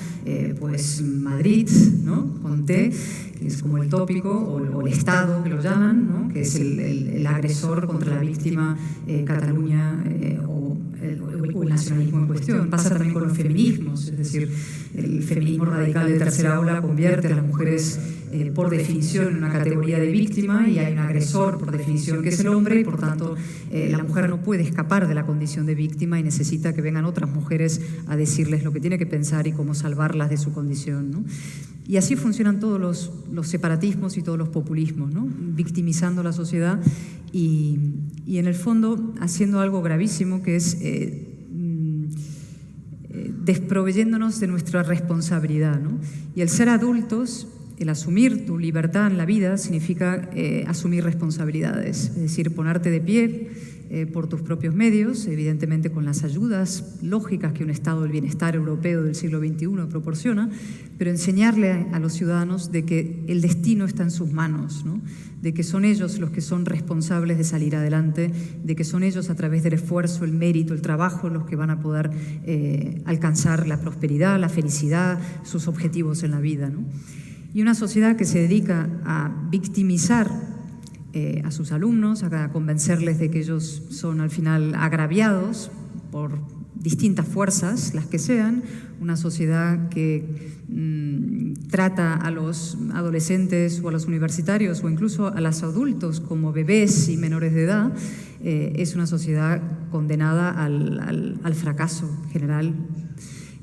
pues Madrid, ¿no? Con T, que es como el tópico, o el Estado, que lo llaman, ¿no? Que es el agresor contra la víctima, Cataluña, o el nacionalismo en cuestión. Pasa también con los feminismos, es decir, el feminismo radical de tercera ola convierte a las mujeres por definición en una categoría de víctima, y hay un agresor por definición que es el hombre, y por tanto la mujer no puede escapar de la condición de víctima y necesita que vengan otras mujeres a decirles lo que tiene que pensar y cómo salvarlas de su condición, ¿no? Y así funcionan todos los separatismos y todos los populismos, ¿no? Victimizando a la sociedad y en el fondo haciendo algo gravísimo, que es desproveyéndonos de nuestra responsabilidad, ¿no? Y el ser adultos, el asumir tu libertad en la vida significa asumir responsabilidades, es decir, ponerte de pie por tus propios medios, evidentemente con las ayudas lógicas que un estado del bienestar europeo del siglo XXI proporciona, pero enseñarle a los ciudadanos de que el destino está en sus manos, ¿no? De que son ellos los que son responsables de salir adelante, de que son ellos a través del esfuerzo, el mérito, el trabajo, los que van a poder alcanzar la prosperidad, la felicidad, sus objetivos en la vida, ¿no? Y una sociedad que se dedica a victimizar a sus alumnos, a convencerles de que ellos son al final agraviados por distintas fuerzas, las que sean, una sociedad que trata a los adolescentes o a los universitarios o incluso a los adultos como bebés y menores de edad, es una sociedad condenada al fracaso general.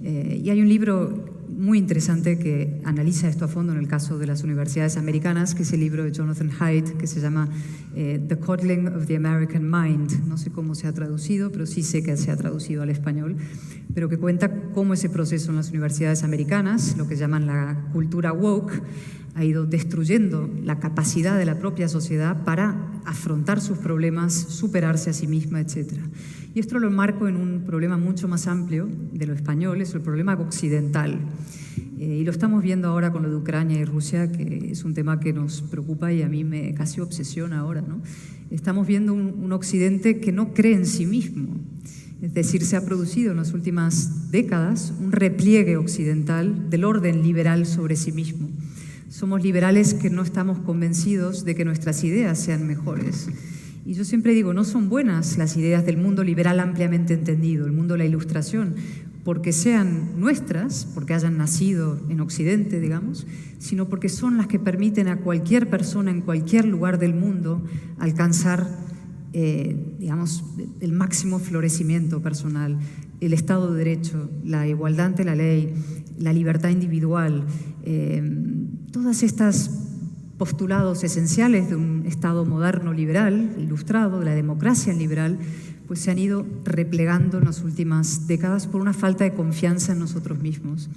Y hay un libro muy interesante que analiza esto a fondo en el caso de las universidades americanas, que es el libro de Jonathan Haidt, que se llama The Coddling of the American Mind. No sé cómo se ha traducido, pero sí sé que se ha traducido al español, pero que cuenta cómo ese proceso en las universidades americanas, lo que llaman la cultura woke, ha ido destruyendo la capacidad de la propia sociedad para afrontar sus problemas, superarse a sí misma, etc. Y esto lo enmarco en un problema mucho más amplio de lo español, es el problema occidental. Y lo estamos viendo ahora con lo de Ucrania y Rusia, que es un tema que nos preocupa y a mí me casi obsesiona ahora, ¿no? Estamos viendo un occidente que no cree en sí mismo. Es decir, se ha producido en las últimas décadas un repliegue occidental del orden liberal sobre sí mismo. Somos liberales que no estamos convencidos de que nuestras ideas sean mejores. Y yo siempre digo, no son buenas las ideas del mundo liberal ampliamente entendido, el mundo de la Ilustración, porque sean nuestras, porque hayan nacido en Occidente, digamos, sino porque son las que permiten a cualquier persona en cualquier lugar del mundo alcanzar, digamos, el máximo florecimiento personal, el Estado de Derecho, la igualdad ante la ley, la libertad individual, todas estas postulados esenciales de un Estado moderno liberal, ilustrado, de la democracia liberal, pues se han ido replegando en las últimas décadas por una falta de confianza en nosotros mismos.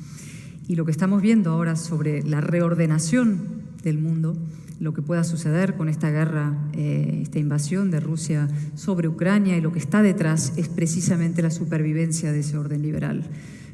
Y lo que estamos viendo ahora sobre la reordenación del mundo, lo que pueda suceder con esta guerra, esta invasión de Rusia sobre Ucrania, y lo que está detrás es precisamente la supervivencia de ese orden liberal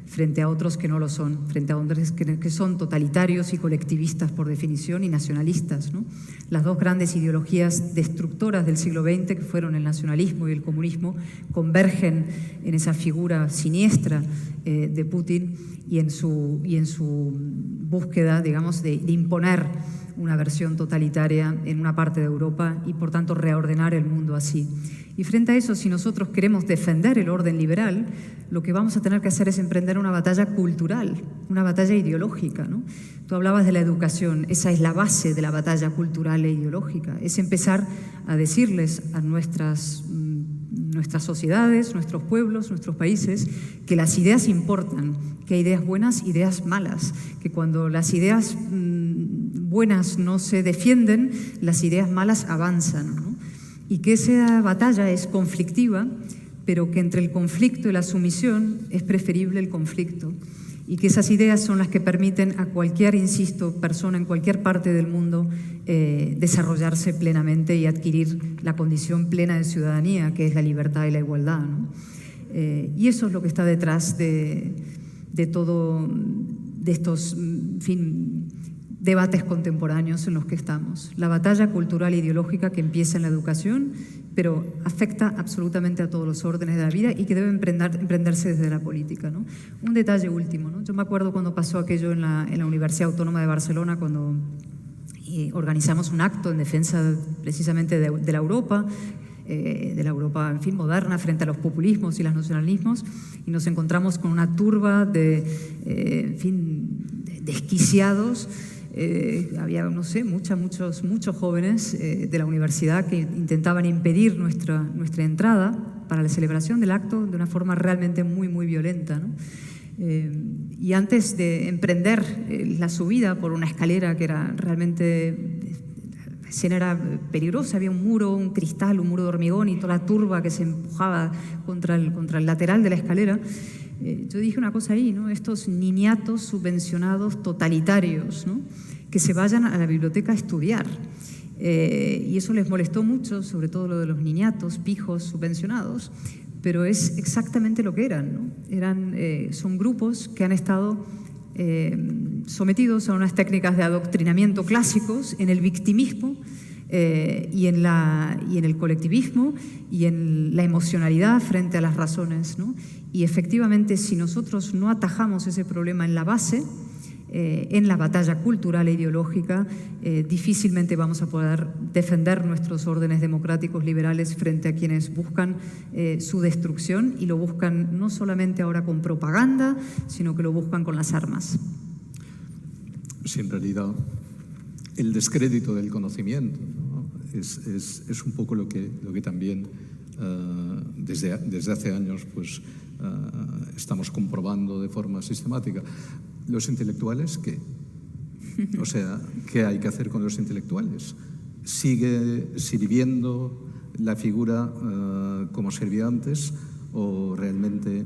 frente a otros que no lo son, frente a hombres que son totalitarios y colectivistas por definición y nacionalistas, ¿no? Las dos grandes ideologías destructoras del siglo XX, que fueron el nacionalismo y el comunismo, convergen en esa figura siniestra de Putin y en su búsqueda, digamos, de imponer una versión totalitaria en una parte de Europa y, por tanto, reordenar el mundo así. Y frente a eso, si nosotros queremos defender el orden liberal, lo que vamos a tener que hacer es emprender una batalla cultural, una batalla ideológica, ¿no? Tú hablabas de la educación, esa es la base de la batalla cultural e ideológica, es empezar a decirles a nuestras sociedades, nuestros pueblos, nuestros países, que las ideas importan, que hay ideas buenas, ideas malas, que cuando las ideas buenas no se defienden, las ideas malas avanzan, ¿no? Y que esa batalla es conflictiva, pero que entre el conflicto y la sumisión es preferible el conflicto, y que esas ideas son las que permiten a cualquier, insisto, persona en cualquier parte del mundo desarrollarse plenamente y adquirir la condición plena de ciudadanía, que es la libertad y la igualdad, ¿no? Y eso es lo que está detrás de todo, de estos, en fin, debates contemporáneos en los que estamos. La batalla cultural e ideológica que empieza en la educación, pero afecta absolutamente a todos los órdenes de la vida y que debe emprenderse desde la política, ¿no? Un detalle último, ¿no? Yo me acuerdo cuando pasó aquello en la Universidad Autónoma de Barcelona, cuando organizamos un acto en defensa precisamente de la Europa, en fin, moderna, frente a los populismos y los nacionalismos, y nos encontramos con una turba de desquiciados. Había, no sé, muchos jóvenes de la universidad que intentaban impedir nuestra entrada para la celebración del acto de una forma realmente muy, muy violenta, ¿no? Y antes de emprender la subida por una escalera que era realmente, la escena era peligrosa, había un muro, un cristal, un muro de hormigón y toda la turba que se empujaba contra el lateral de la escalera, Yo dije una cosa ahí, ¿no? Estos niñatos subvencionados totalitarios, ¿no? Que se vayan a la biblioteca a estudiar. Y eso les molestó mucho, sobre todo lo de los niñatos, pijos subvencionados, pero es exactamente lo que eran, ¿no? Son grupos que han estado sometidos a unas técnicas de adoctrinamiento clásicos en el victimismo y en el colectivismo y en la emocionalidad frente a las razones, ¿no? Y efectivamente, si nosotros no atajamos ese problema en la base, en la batalla cultural e ideológica, difícilmente vamos a poder defender nuestros órdenes democráticos liberales frente a quienes buscan su destrucción, y lo buscan no solamente ahora con propaganda, sino que lo buscan con las armas. Sí, en realidad, el descrédito del conocimiento, ¿no? es un poco lo que también desde hace años pues, estamos comprobando de forma sistemática. Los intelectuales, ¿qué? O sea, ¿qué hay que hacer con los intelectuales? ¿Sigue sirviendo la figura como servía antes, o realmente,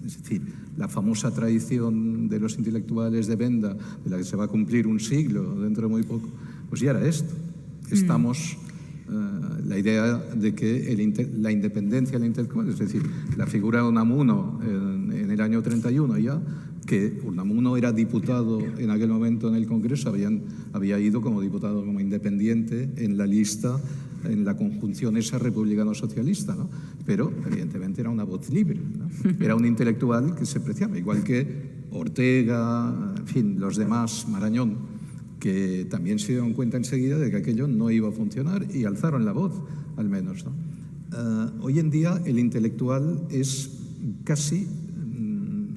es decir, la famosa tradición de los intelectuales de Benda, de la que se va a cumplir un siglo dentro de muy poco, pues ya era esto. Estamos, la idea de que la independencia del intelectual, es decir, la figura de Unamuno en el año 31 ya, que Unamuno era diputado en aquel momento en el Congreso, había ido como diputado como independiente en la lista, en la conjunción esa republicano-socialista, ¿no? Pero evidentemente era una voz libre, ¿no? Era un intelectual que se apreciaba, igual que Ortega, en fin, los demás, Marañón, que también se dieron cuenta enseguida de que aquello no iba a funcionar y alzaron la voz, al menos, ¿no? Hoy en día el intelectual es casi,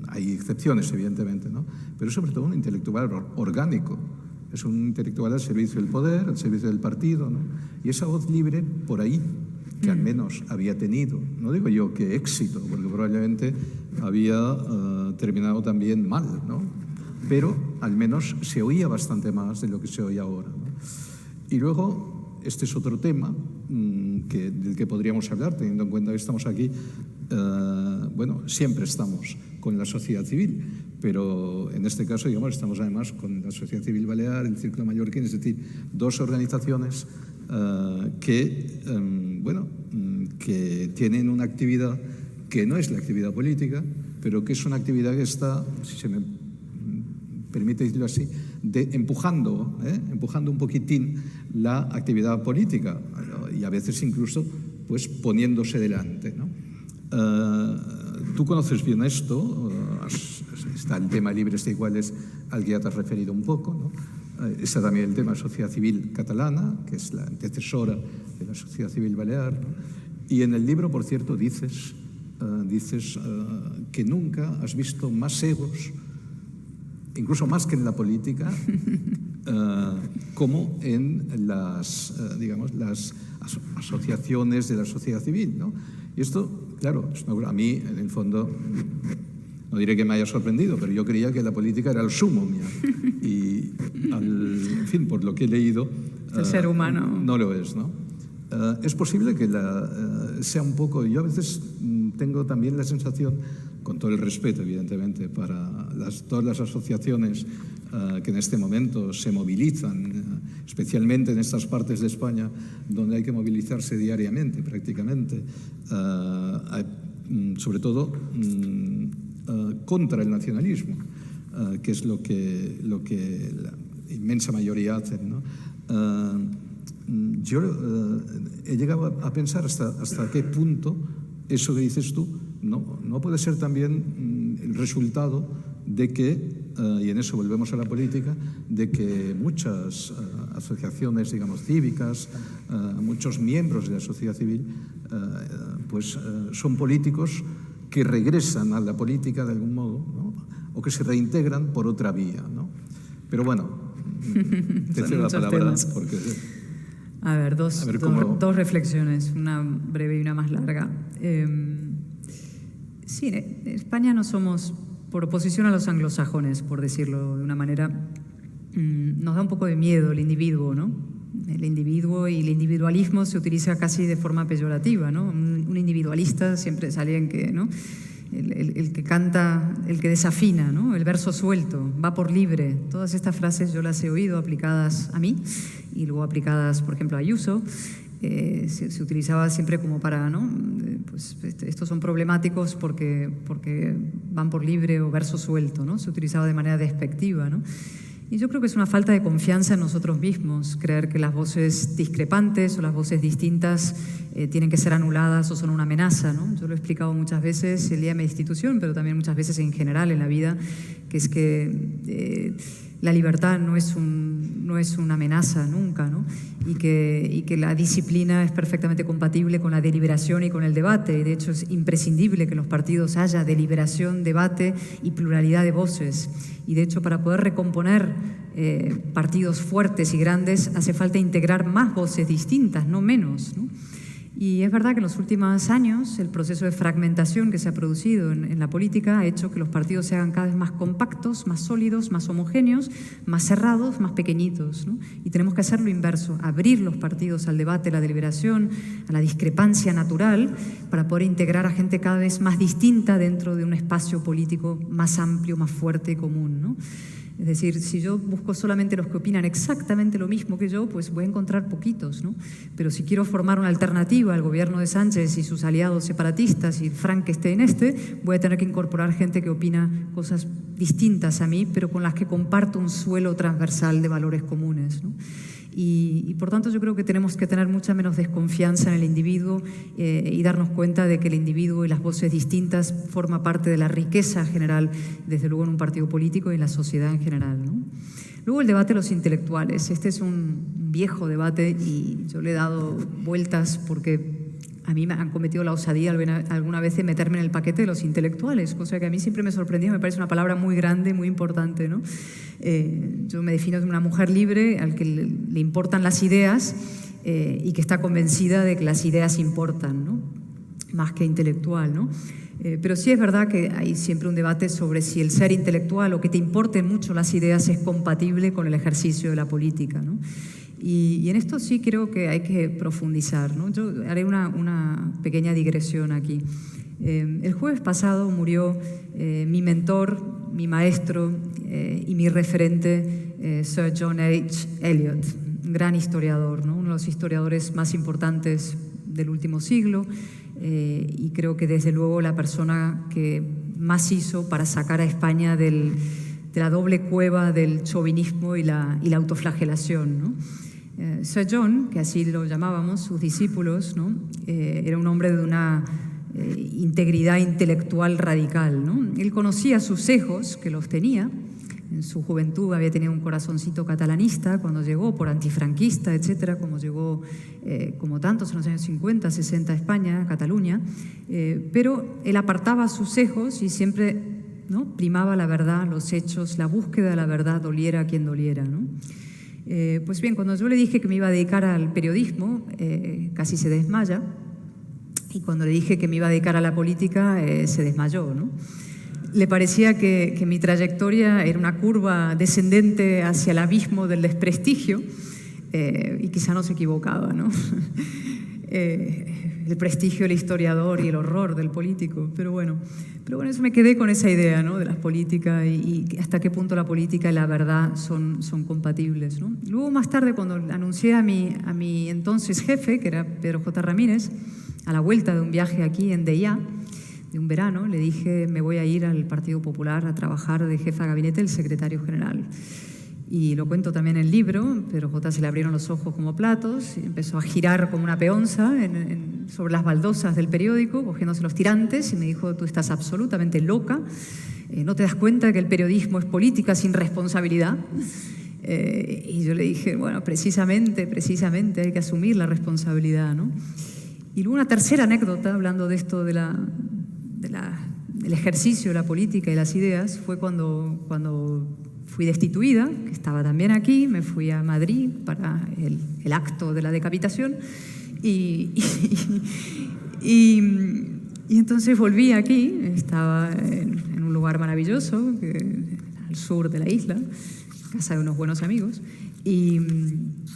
hay excepciones evidentemente, ¿no? Pero sobre todo un intelectual orgánico, es un intelectual al servicio del poder, al servicio del partido, ¿no? Y esa voz libre por ahí, que al menos había tenido, no digo yo que éxito, porque probablemente había terminado también mal, ¿no? Pero al menos se oía bastante más de lo que se oye ahora, ¿no? Y luego, este es otro tema del que podríamos hablar, teniendo en cuenta que estamos aquí. Bueno, siempre estamos con la sociedad civil, pero en este caso, digamos, estamos además con la Sociedad Civil Balear, el Círculo Mallorquín, es decir, dos organizaciones que tienen una actividad que no es la actividad política, pero que es una actividad que está, si se me permite decirlo así, empujando un poquitín la actividad política, y a veces incluso pues poniéndose delante, ¿no? Tú conoces bien esto, está el tema libres e iguales al que ya te has referido un poco, ¿no? Está también el tema de sociedad civil catalana, que es la antecesora de la sociedad civil balear, ¿no? Y en el libro, por cierto, dices que nunca has visto más egos, incluso más que en la política, como en las asociaciones de la sociedad civil, ¿no? Y esto, claro, a mí, en el fondo, no diré que me haya sorprendido, pero yo creía que la política era el sumo mío. Y, en fin, por lo que he leído, el ser humano no lo es, ¿no? Es posible que sea un poco... Yo a veces tengo también la sensación, con todo el respeto, evidentemente, para todas las asociaciones que en este momento se movilizan, especialmente en estas partes de España donde hay que movilizarse diariamente, prácticamente, sobre todo contra el nacionalismo, que es lo que la inmensa mayoría hacen, ¿no? Yo he llegado a pensar hasta qué punto eso que dices tú no puede ser también el resultado de que, y en eso volvemos a la política, de que muchas asociaciones, digamos, cívicas, muchos miembros de la sociedad civil, son políticos que regresan a la política de algún modo, ¿no? O que se reintegran por otra vía, ¿no? Pero bueno, te cedo la palabra porque... A ver, dos reflexiones, una breve y una más larga. Sí, en España no somos, por oposición a los anglosajones, por decirlo de una manera, nos da un poco de miedo el individuo, ¿no? El individuo y el individualismo se utiliza casi de forma peyorativa, ¿no? Un individualista siempre es alguien que, ¿no? el que canta, el que desafina, ¿no? El verso suelto, va por libre. Todas estas frases yo las he oído aplicadas a mí y luego aplicadas, por ejemplo, a Ayuso. Se utilizaba siempre como para, ¿no? Pues estos son problemáticos porque van por libre o verso suelto, ¿no? Se utilizaba de manera despectiva, ¿no? Y yo creo que es una falta de confianza en nosotros mismos, creer que las voces discrepantes o las voces distintas tienen que ser anuladas o son una amenaza, ¿no? Yo lo he explicado muchas veces el día de mi institución, pero también muchas veces en general en la vida, que es que la libertad no es una amenaza nunca, ¿no? Y que la disciplina es perfectamente compatible con la deliberación y con el debate. De hecho, es imprescindible que en los partidos haya deliberación, debate y pluralidad de voces. Y de hecho, para poder recomponer partidos fuertes y grandes, hace falta integrar más voces distintas, no menos, ¿no? Y es verdad que en los últimos años el proceso de fragmentación que se ha producido en la política ha hecho que los partidos se hagan cada vez más compactos, más sólidos, más homogéneos, más cerrados, más pequeñitos, ¿no? Y tenemos que hacer lo inverso, abrir los partidos al debate, a la deliberación, a la discrepancia natural, para poder integrar a gente cada vez más distinta dentro de un espacio político más amplio, más fuerte y común, ¿no? Es decir, si yo busco solamente los que opinan exactamente lo mismo que yo, pues voy a encontrar poquitos, ¿no? Pero si quiero formar una alternativa al gobierno de Sánchez y sus aliados separatistas y Frank esté en voy a tener que incorporar gente que opina cosas distintas a mí, pero con las que comparto un suelo transversal de valores comunes, ¿no? Y por tanto yo creo que tenemos que tener mucha menos desconfianza en el individuo y darnos cuenta de que el individuo y las voces distintas forma parte de la riqueza general, desde luego en un partido político y en la sociedad en general, ¿no? Luego el debate de los intelectuales. Este es un viejo debate y yo le he dado vueltas porque a mí me han cometido la osadía alguna vez de meterme en el paquete de los intelectuales, cosa que a mí siempre me sorprendía, me parece una palabra muy grande, muy importante, ¿no? Yo me defino como una mujer libre al que le importan las ideas y que está convencida de que las ideas importan, ¿no? Más que intelectual, ¿no? Pero sí es verdad que hay siempre un debate sobre si el ser intelectual o que te importen mucho las ideas es compatible con el ejercicio de la política, ¿no? Y en esto sí creo que hay que profundizar, ¿no? Yo haré una pequeña digresión aquí. El jueves pasado murió mi mentor, mi maestro y mi referente, Sir John H. Eliot, un gran historiador, ¿no? Uno de los historiadores más importantes del último siglo y creo que desde luego la persona que más hizo para sacar a España de la doble cueva del chauvinismo y la autoflagelación, ¿no? Sir John, que así lo llamábamos, sus discípulos, ¿no? Era un hombre de una integridad intelectual radical, ¿no? Él conocía sus sesgos, que los tenía. En su juventud había tenido un corazoncito catalanista cuando llegó, por antifranquista, etcétera, como llegó, como tantos en los años 50, 60 a España, a Cataluña. Pero él apartaba sus sesgos y siempre, ¿no?, primaba la verdad, los hechos, la búsqueda de la verdad, doliera a quien doliera, ¿no? Pues bien, cuando yo le dije que me iba a dedicar al periodismo, casi se desmaya, y cuando le dije que me iba a dedicar a la política, se desmayó, ¿no? Le parecía que mi trayectoria era una curva descendente hacia el abismo del desprestigio, y quizá no se equivocaba, ¿no? El prestigio del historiador y el horror del político, pero bueno, eso me quedé con esa idea, ¿no?, de la política y hasta qué punto la política y la verdad son compatibles, ¿no? Luego, más tarde, cuando anuncié a mi entonces jefe, que era Pedro J. Ramírez, a la vuelta de un viaje aquí en Deià, de un verano, le dije: me voy a ir al Partido Popular a trabajar de jefa de gabinete del secretario general. Y lo cuento también en el libro. Pedro J. se le abrieron los ojos como platos y empezó a girar como una peonza sobre las baldosas del periódico, cogiéndose los tirantes, y me dijo: tú estás absolutamente loca, ¿no te das cuenta de que el periodismo es política sin responsabilidad? Y yo le dije: bueno, precisamente hay que asumir la responsabilidad, ¿no? Y luego una tercera anécdota, hablando de esto del ejercicio de la política y las ideas, fue cuando fui destituida, que estaba también aquí. Me fui a Madrid para el acto de la decapitación y entonces volví aquí. Estaba en un lugar maravilloso, al sur de la isla, casa de unos buenos amigos, Y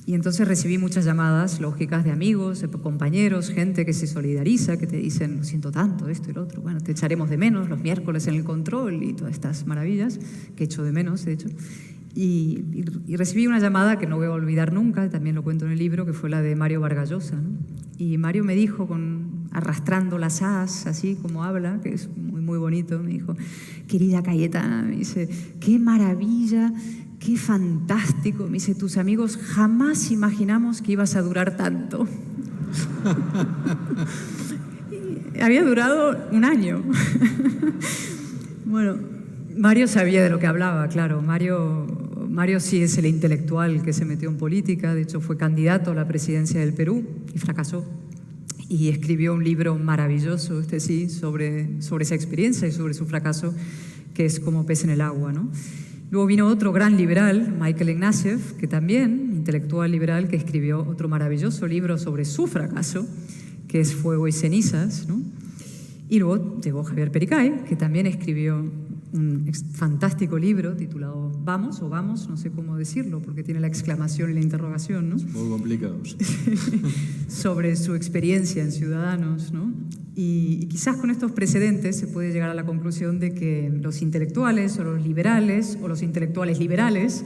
entonces recibí muchas llamadas lógicas de amigos, de compañeros, gente que se solidariza, que te dicen, lo siento tanto, esto y lo otro, bueno, te echaremos de menos los miércoles en el control y todas estas maravillas, que echo de menos, de hecho. Y recibí una llamada que no voy a olvidar nunca, también lo cuento en el libro, que fue la de Mario Vargas Llosa, ¿no? Y Mario me dijo, arrastrando las as, así como habla, que es muy, muy bonito, me dijo, querida Cayetana, me dice, qué maravilla, qué fantástico, me dice, tus amigos jamás imaginamos que ibas a durar tanto. Había durado un año. Bueno, Mario sabía de lo que hablaba, claro. Mario sí es el intelectual que se metió en política, de hecho fue candidato a la presidencia del Perú y fracasó. Y escribió un libro maravilloso, sí, sobre esa experiencia y sobre su fracaso, que es Como pez en el agua, ¿no? Luego vino otro gran liberal, Michael Ignatieff, que también, intelectual liberal, que escribió otro maravilloso libro sobre su fracaso, que es Fuego y cenizas, ¿no? Y luego llegó Javier Pericay, que también escribió un fantástico libro titulado Vamos, o Vamos, no sé cómo decirlo, porque tiene la exclamación y la interrogación, ¿no? Es muy complicado. Sobre su experiencia en Ciudadanos, ¿no? Y quizás con estos precedentes se puede llegar a la conclusión de que los intelectuales o los liberales o los intelectuales liberales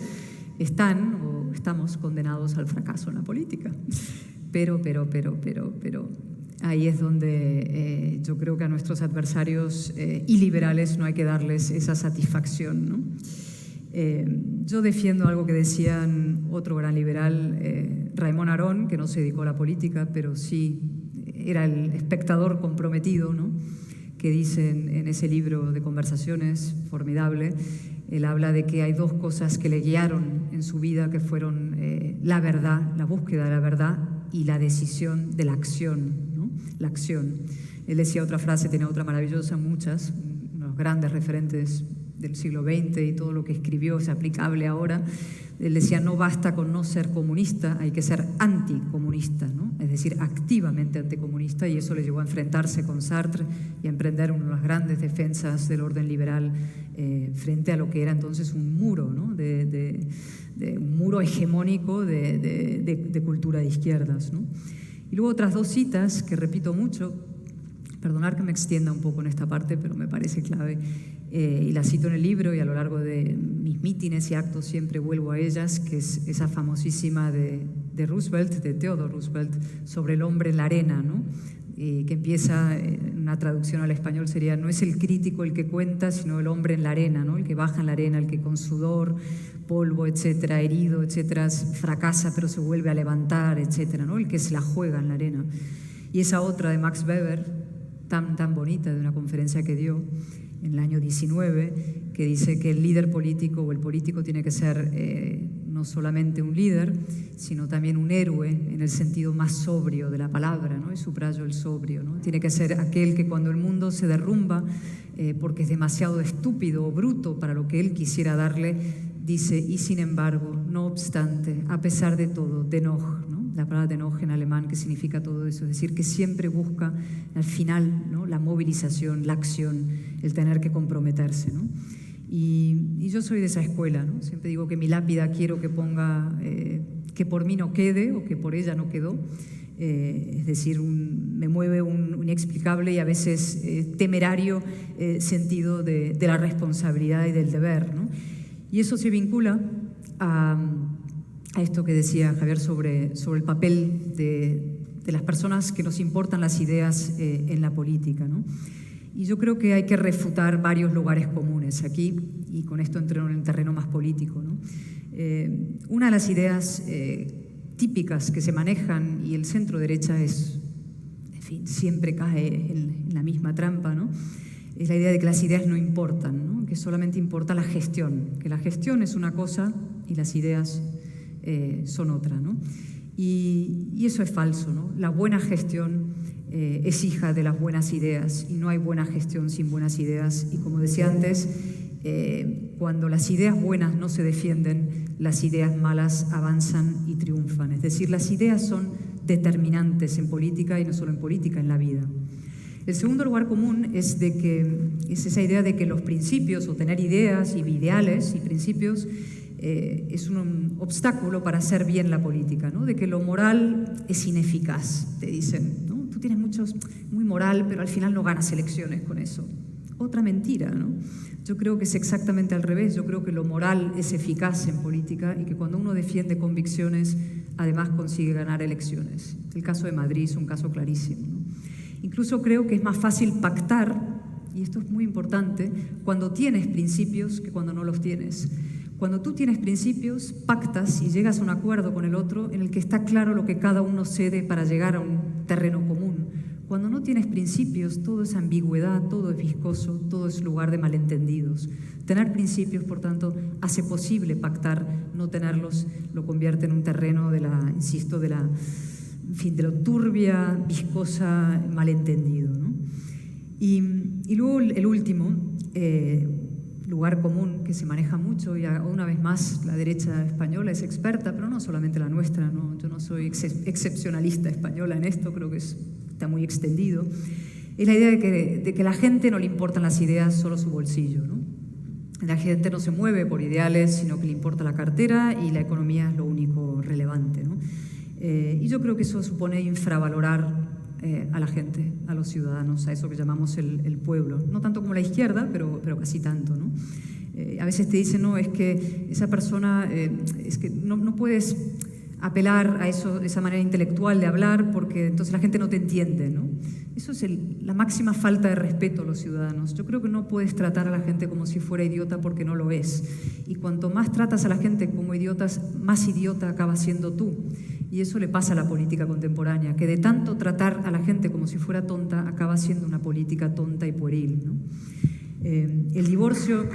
están o estamos condenados al fracaso en la política. Pero ahí es donde yo creo que a nuestros adversarios iliberales no hay que darles esa satisfacción, ¿no? Yo defiendo algo que decían otro gran liberal, Raimon Aron, que no se dedicó a la política, pero sí era el espectador comprometido, ¿no? Que dice en ese libro de conversaciones formidable, él habla de que hay dos cosas que le guiaron en su vida, que fueron la verdad, la búsqueda de la verdad y la decisión de la acción, ¿no? La acción. Él decía otra frase, tiene otra maravillosa, muchas, unos grandes referentes del siglo XX y todo lo que escribió es aplicable ahora. Él decía, no basta con no ser comunista, hay que ser anticomunista, ¿no? Es decir, activamente anticomunista, y eso le llevó a enfrentarse con Sartre y a emprender una de las grandes defensas del orden liberal frente a lo que era entonces un muro, ¿no? De un muro hegemónico de cultura de izquierdas, ¿no? Y luego otras dos citas que repito mucho, perdonar que me extienda un poco en esta parte, pero me parece clave, y las cito en el libro y a lo largo de mis mítines y actos siempre vuelvo a ellas, que es esa famosísima de Roosevelt, de Theodore Roosevelt, sobre el hombre en la arena, ¿no? Que empieza, una traducción al español sería, no es el crítico el que cuenta, sino el hombre en la arena, ¿no? El que baja en la arena, el que con sudor, polvo, etcétera, herido, etcétera, fracasa pero se vuelve a levantar, etcétera, ¿no? El que se la juega en la arena. Y esa otra de Max Weber, tan bonita, de una conferencia que dio en el año 19, que dice que el líder político o el político tiene que ser no solamente un líder, sino también un héroe en el sentido más sobrio de la palabra, ¿no? Y subrayo el sobrio, ¿no? Tiene que ser aquel que cuando el mundo se derrumba porque es demasiado estúpido o bruto para lo que él quisiera darle, dice, y sin embargo, no obstante, a pesar de todo, dennoch, ¿no? La palabra dennoch en alemán, que significa todo eso, es decir, que siempre busca al final, ¿no? La movilización, la acción, el tener que comprometerse, ¿no? Y yo soy de esa escuela, ¿no? Siempre digo que mi lápida quiero que ponga que por mí no quede o que por ella no quedó. Es decir, me mueve un inexplicable y a veces temerario sentido de la responsabilidad y del deber, ¿no? Y eso se vincula a esto que decía Javier sobre el papel de las personas que nos importan las ideas en la política, ¿no? Y yo creo que hay que refutar varios lugares comunes aquí, y con esto entro en el terreno más político, ¿no? Una de las ideas típicas que se manejan, y el centro derecha es, en fin, siempre cae en la misma trampa, ¿no? Es la idea de que las ideas no importan, ¿no? Que solamente importa la gestión, que la gestión es una cosa y las ideas son otra, ¿no? Y eso es falso, ¿no? La buena gestión es hija de las buenas ideas, y no hay buena gestión sin buenas ideas. Y como decía antes, cuando las ideas buenas no se defienden, las ideas malas avanzan y triunfan. Es decir, las ideas son determinantes en política, y no solo en política, en la vida. El segundo lugar común es esa idea de que los principios, o tener ideas y ideales y principios, es un obstáculo para hacer bien la política, ¿no? De que lo moral es ineficaz, te dicen, ¿no? Tú tienes muy moral, pero al final no ganas elecciones con eso. Otra mentira, ¿no? Yo creo que es exactamente al revés. Yo creo que lo moral es eficaz en política y que cuando uno defiende convicciones, además consigue ganar elecciones. El caso de Madrid es un caso clarísimo, ¿no? Incluso creo que es más fácil pactar, y esto es muy importante, cuando tienes principios que cuando no los tienes. Cuando tú tienes principios, pactas y llegas a un acuerdo con el otro en el que está claro lo que cada uno cede para llegar a un terreno común. Cuando no tienes principios, todo es ambigüedad, todo es viscoso, todo es lugar de malentendidos. Tener principios, por tanto, hace posible pactar. No tenerlos lo convierte en un terreno de lo turbia, viscosa, malentendido, ¿no? Y luego el último lugar común que se maneja mucho, y una vez más la derecha española es experta, pero no solamente la nuestra, ¿no? Yo no soy excepcionalista española en esto, creo que está muy extendido, es la idea de que a la gente no le importan las ideas, solo su bolsillo, ¿no? La gente no se mueve por ideales, sino que le importa la cartera y la economía es lo único relevante, ¿no? Y yo creo que eso supone infravalorar a la gente, a los ciudadanos, a eso que llamamos el pueblo. No tanto como la izquierda, pero casi tanto, ¿no? A veces te dicen, no, es que esa persona, es que no puedes apelar a esa manera intelectual de hablar porque entonces la gente no te entiende, ¿no? Eso es la máxima falta de respeto a los ciudadanos. Yo creo que no puedes tratar a la gente como si fuera idiota porque no lo es. Y cuanto más tratas a la gente como idiotas, más idiota acabas siendo tú. Y eso le pasa a la política contemporánea, que de tanto tratar a la gente como si fuera tonta, acaba siendo una política tonta y pueril, ¿no? El divorcio...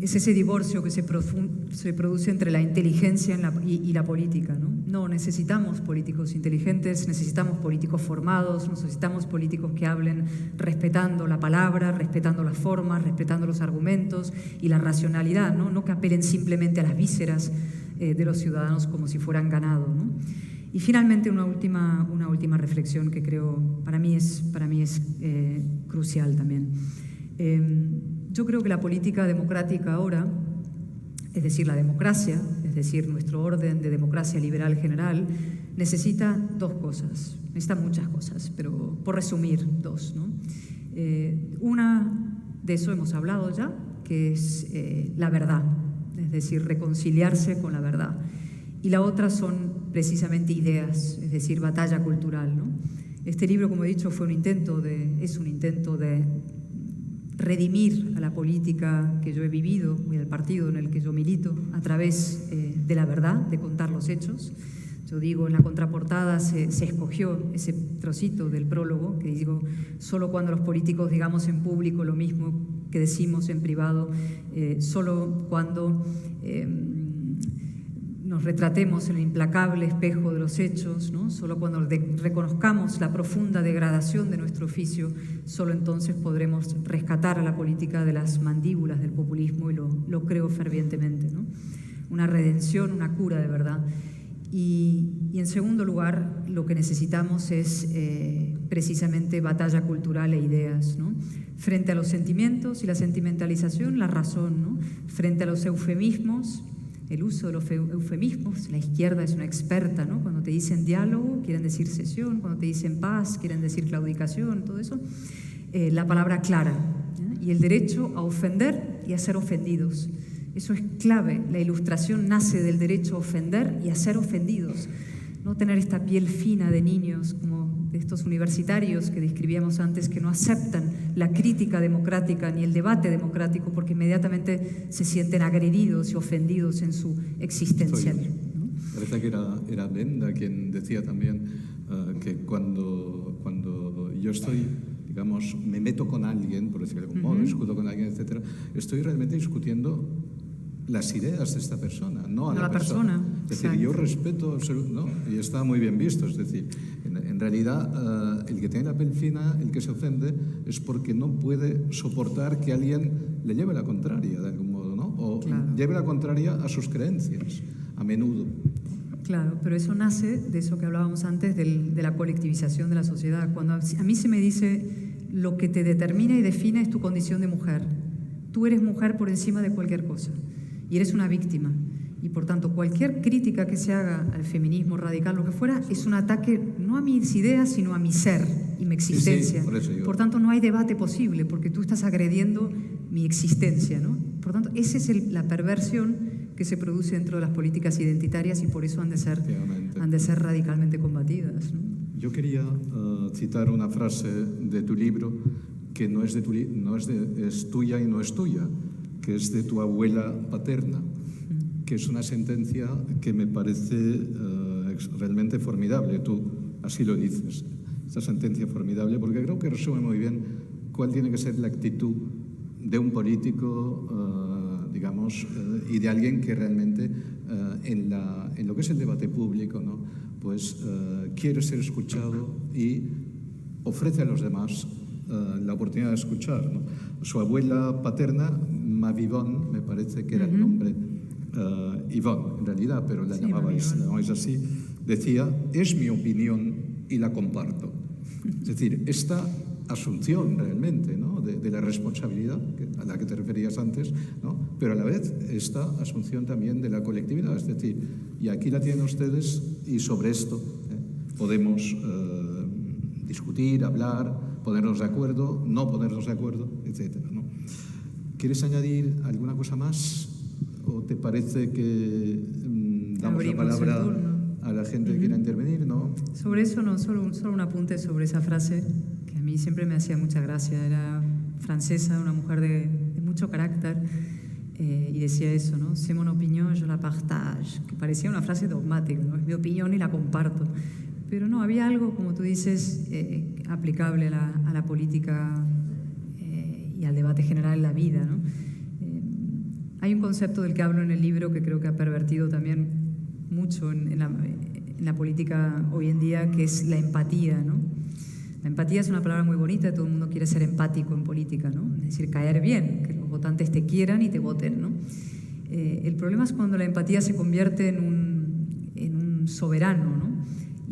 Es ese divorcio que se produce entre la inteligencia y la política, ¿no? No necesitamos políticos inteligentes, necesitamos políticos formados, necesitamos políticos que hablen respetando la palabra, respetando las formas, respetando los argumentos y la racionalidad, ¿no? No que apelen simplemente a las vísceras de los ciudadanos como si fueran ganado, ¿no? Y finalmente una última reflexión que creo para mí es crucial también. Yo creo que la política democrática ahora, es decir, la democracia, es decir, nuestro orden de democracia liberal general, necesita dos cosas, necesita muchas cosas, pero por resumir, dos, ¿no? Una, de eso hemos hablado ya, que es la verdad, es decir, reconciliarse con la verdad. Y la otra son precisamente ideas, es decir, batalla cultural, ¿no? Este libro, como he dicho, es un intento de redimir a la política que yo he vivido y al partido en el que yo milito a través de la verdad, de contar los hechos. Yo digo, en la contraportada se escogió ese trocito del prólogo que digo, solo cuando los políticos digamos en público lo mismo que decimos en privado, solo cuando nos retratemos en el implacable espejo de los hechos, ¿no? Solo cuando reconozcamos la profunda degradación de nuestro oficio, solo entonces podremos rescatar a la política de las mandíbulas del populismo, y lo creo fervientemente, ¿no? Una redención, una cura de verdad. Y en segundo lugar, lo que necesitamos es precisamente batalla cultural e ideas, ¿no? Frente a los sentimientos y la sentimentalización, la razón, ¿no? Frente a los eufemismos, el uso de los eufemismos, la izquierda es una experta, ¿no? Cuando te dicen diálogo, quieren decir cesión, cuando te dicen paz, quieren decir claudicación, todo eso. La palabra clara, ¿eh? Y el derecho a ofender y a ser ofendidos. Eso es clave. La ilustración nace del derecho a ofender y a ser ofendidos. No tener esta piel fina de niños, como de estos universitarios que describíamos antes, que no aceptan la crítica democrática ni el debate democrático porque inmediatamente se sienten agredidos y ofendidos en su existencia, ¿no? Parece que era Benda quien decía también que cuando yo estoy, digamos, me meto con alguien, por decirlo de algún modo, discuto con alguien, etcétera, estoy realmente discutiendo las ideas de esta persona, no a la persona. Es decir, yo respeto, ¿no? Y está muy bien visto. Es decir, en realidad, el que tiene la piel fina, el que se ofende, es porque no puede soportar que alguien le lleve la contraria, de algún modo, ¿no? O lleve la contraria a sus creencias, a menudo. Claro, pero eso nace de eso que hablábamos antes, de la colectivización de la sociedad. Cuando a mí se me dice lo que te determina y define es tu condición de mujer. Tú eres mujer por encima de cualquier cosa y eres una víctima. Y por tanto, cualquier crítica que se haga al feminismo radical, lo que fuera, es un ataque no a mis ideas, sino a mi ser y mi existencia. Sí, por tanto, no hay debate posible, porque tú estás agrediendo mi existencia, ¿no? Por tanto, esa es la perversión que se produce dentro de las políticas identitarias y por eso han de ser radicalmente combatidas, ¿no? Yo quería citar una frase de tu libro que es tuya y no es tuya, que es de tu abuela paterna, que es una sentencia que me parece realmente formidable. Tú así lo dices, esta sentencia formidable, porque creo que resume muy bien cuál tiene que ser la actitud de un político, digamos, y de alguien que realmente en lo que es el debate público, ¿no? Pues quiere ser escuchado y ofrece a los demás la oportunidad de escuchar, ¿no? Su abuela paterna, Mavivón, me parece que era el nombre, Ivonne en realidad, pero la llamabais así, decía: es mi opinión y la comparto. Es decir, esta asunción realmente, ¿no? de la responsabilidad a la que te referías antes, ¿no? Pero a la vez esta asunción también de la colectividad, es decir, y aquí la tienen ustedes y sobre esto podemos discutir, hablar, ponernos de acuerdo, no ponernos de acuerdo, etcétera, ¿no? ¿Quieres añadir alguna cosa más o te parece que damos la palabra a la gente que quiera intervenir, ¿no? Sobre eso no, solo un apunte sobre esa frase que a mí siempre me hacía mucha gracia. Era francesa, una mujer de mucho carácter, y decía eso, ¿no? C'est mon opinion, je la partage, que parecía una frase dogmática, ¿no? Es mi opinión y la comparto. Pero no, había algo, como tú dices, aplicable a la política y al debate general en la vida, ¿no? Hay un concepto del que hablo en el libro que creo que ha pervertido también mucho en la política hoy en día, que es la empatía, ¿no? La empatía es una palabra muy bonita, todo el mundo quiere ser empático en política, ¿no? Es decir, caer bien, que los votantes te quieran y te voten, ¿no? El problema es cuando la empatía se convierte en un soberano, ¿no?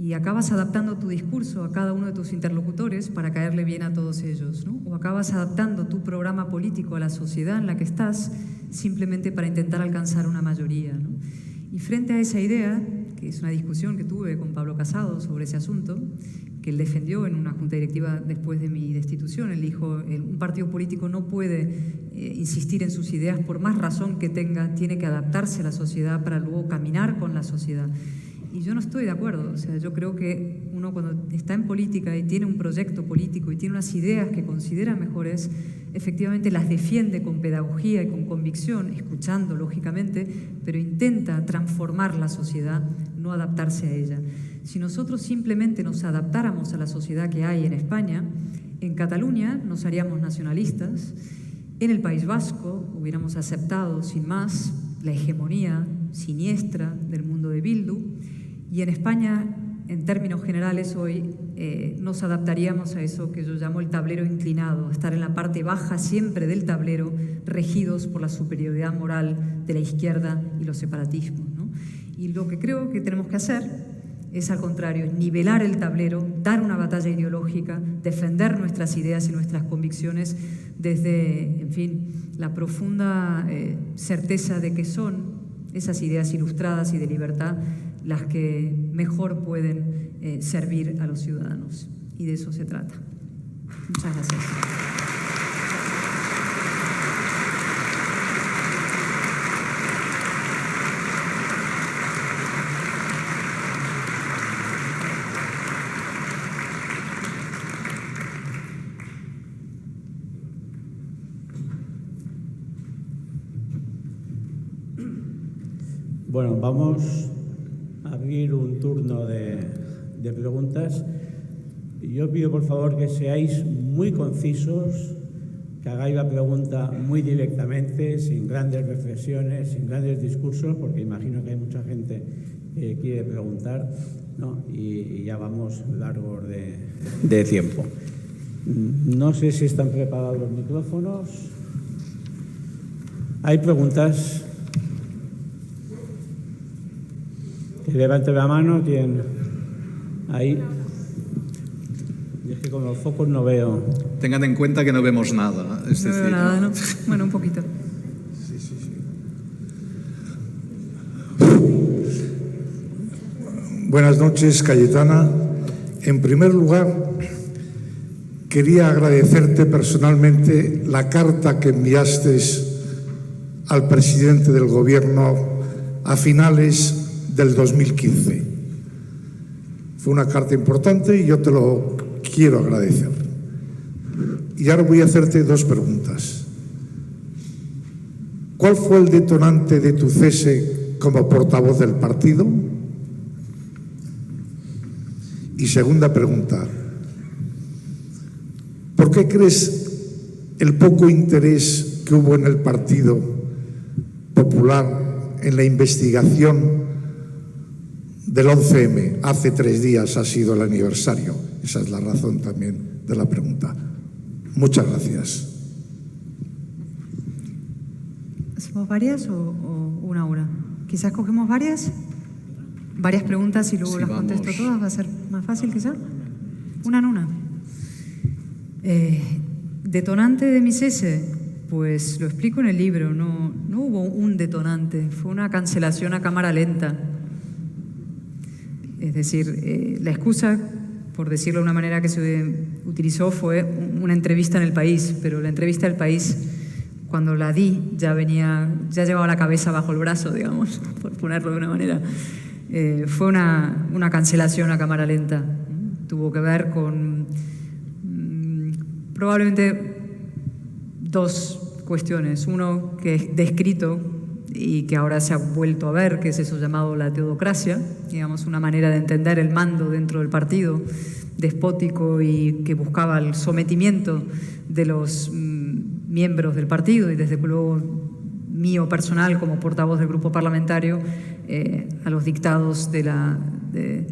Y acabas adaptando tu discurso a cada uno de tus interlocutores para caerle bien a todos ellos, ¿no? O acabas adaptando tu programa político a la sociedad en la que estás simplemente para intentar alcanzar una mayoría, ¿no? Y frente a esa idea, que es una discusión que tuve con Pablo Casado sobre ese asunto, que él defendió en una junta directiva después de mi destitución, él dijo: un partido político no puede insistir en sus ideas por más razón que tenga, tiene que adaptarse a la sociedad para luego caminar con la sociedad. Y yo no estoy de acuerdo. O sea, yo creo que uno cuando está en política y tiene un proyecto político y tiene unas ideas que considera mejores, efectivamente las defiende con pedagogía y con convicción, escuchando lógicamente, pero intenta transformar la sociedad, no adaptarse a ella. Si nosotros simplemente nos adaptáramos a la sociedad que hay en España, en Cataluña nos haríamos nacionalistas, en el País Vasco hubiéramos aceptado sin más la hegemonía siniestra del mundo de Bildu, y en España, en términos generales, hoy nos adaptaríamos a eso que yo llamo el tablero inclinado, estar en la parte baja siempre del tablero, regidos por la superioridad moral de la izquierda y los separatismos, ¿no? Y lo que creo que tenemos que hacer es, al contrario, nivelar el tablero, dar una batalla ideológica, defender nuestras ideas y nuestras convicciones desde, en fin, la profunda certeza de que son esas ideas ilustradas y de libertad las que mejor pueden servir a los ciudadanos. Y de eso se trata. Muchas gracias. Bueno, vamos a abrir un turno de preguntas. Yo pido, por favor, que seáis muy concisos, que hagáis la pregunta muy directamente, sin grandes reflexiones, sin grandes discursos, porque imagino que hay mucha gente que quiere preguntar, ¿no? Y ya vamos largos de tiempo. No sé si están preparados los micrófonos. ¿Hay preguntas? Que levante la mano quien... Ahí. Y es que con los focos no veo. Tengan en cuenta que no vemos nada. Es No decir, veo nada, ¿no? Bueno, un poquito. Buenas noches, Cayetana. En primer lugar, quería agradecerte personalmente la carta que enviaste al presidente del Gobierno a finales del 2015. Fue una carta importante y yo te lo quiero agradecer. Y ahora voy a hacerte dos preguntas. ¿Cuál fue el detonante de tu cese como portavoz del partido? Y segunda pregunta, ¿por qué crees el poco interés que hubo en el Partido Popular en la investigación del 11M? Hace 3 días ha sido el aniversario. Esa es la razón también de la pregunta. Muchas gracias. ¿Hacemos varias o una? Quizás cogemos varias preguntas y luego Sí, las vamos. contesto todas. ¿Va a ser más fácil quizás? Una en una. Detonante de mi cese, pues lo explico en el libro. No hubo un detonante, fue una cancelación a cámara lenta. Es decir, la excusa, por decirlo de una manera que se utilizó, fue una entrevista en El País, pero la entrevista del País, cuando la di, ya llevaba la cabeza bajo el brazo, digamos, por ponerlo de una manera. Fue una cancelación a cámara lenta. Tuvo que ver con probablemente 2 cuestiones. Uno que es descrito y que ahora se ha vuelto a ver, que es eso llamado la teodocracia, digamos, una manera de entender el mando dentro del partido, despótico y que buscaba el sometimiento de los miembros del partido y desde luego mío personal como portavoz del grupo parlamentario a los dictados del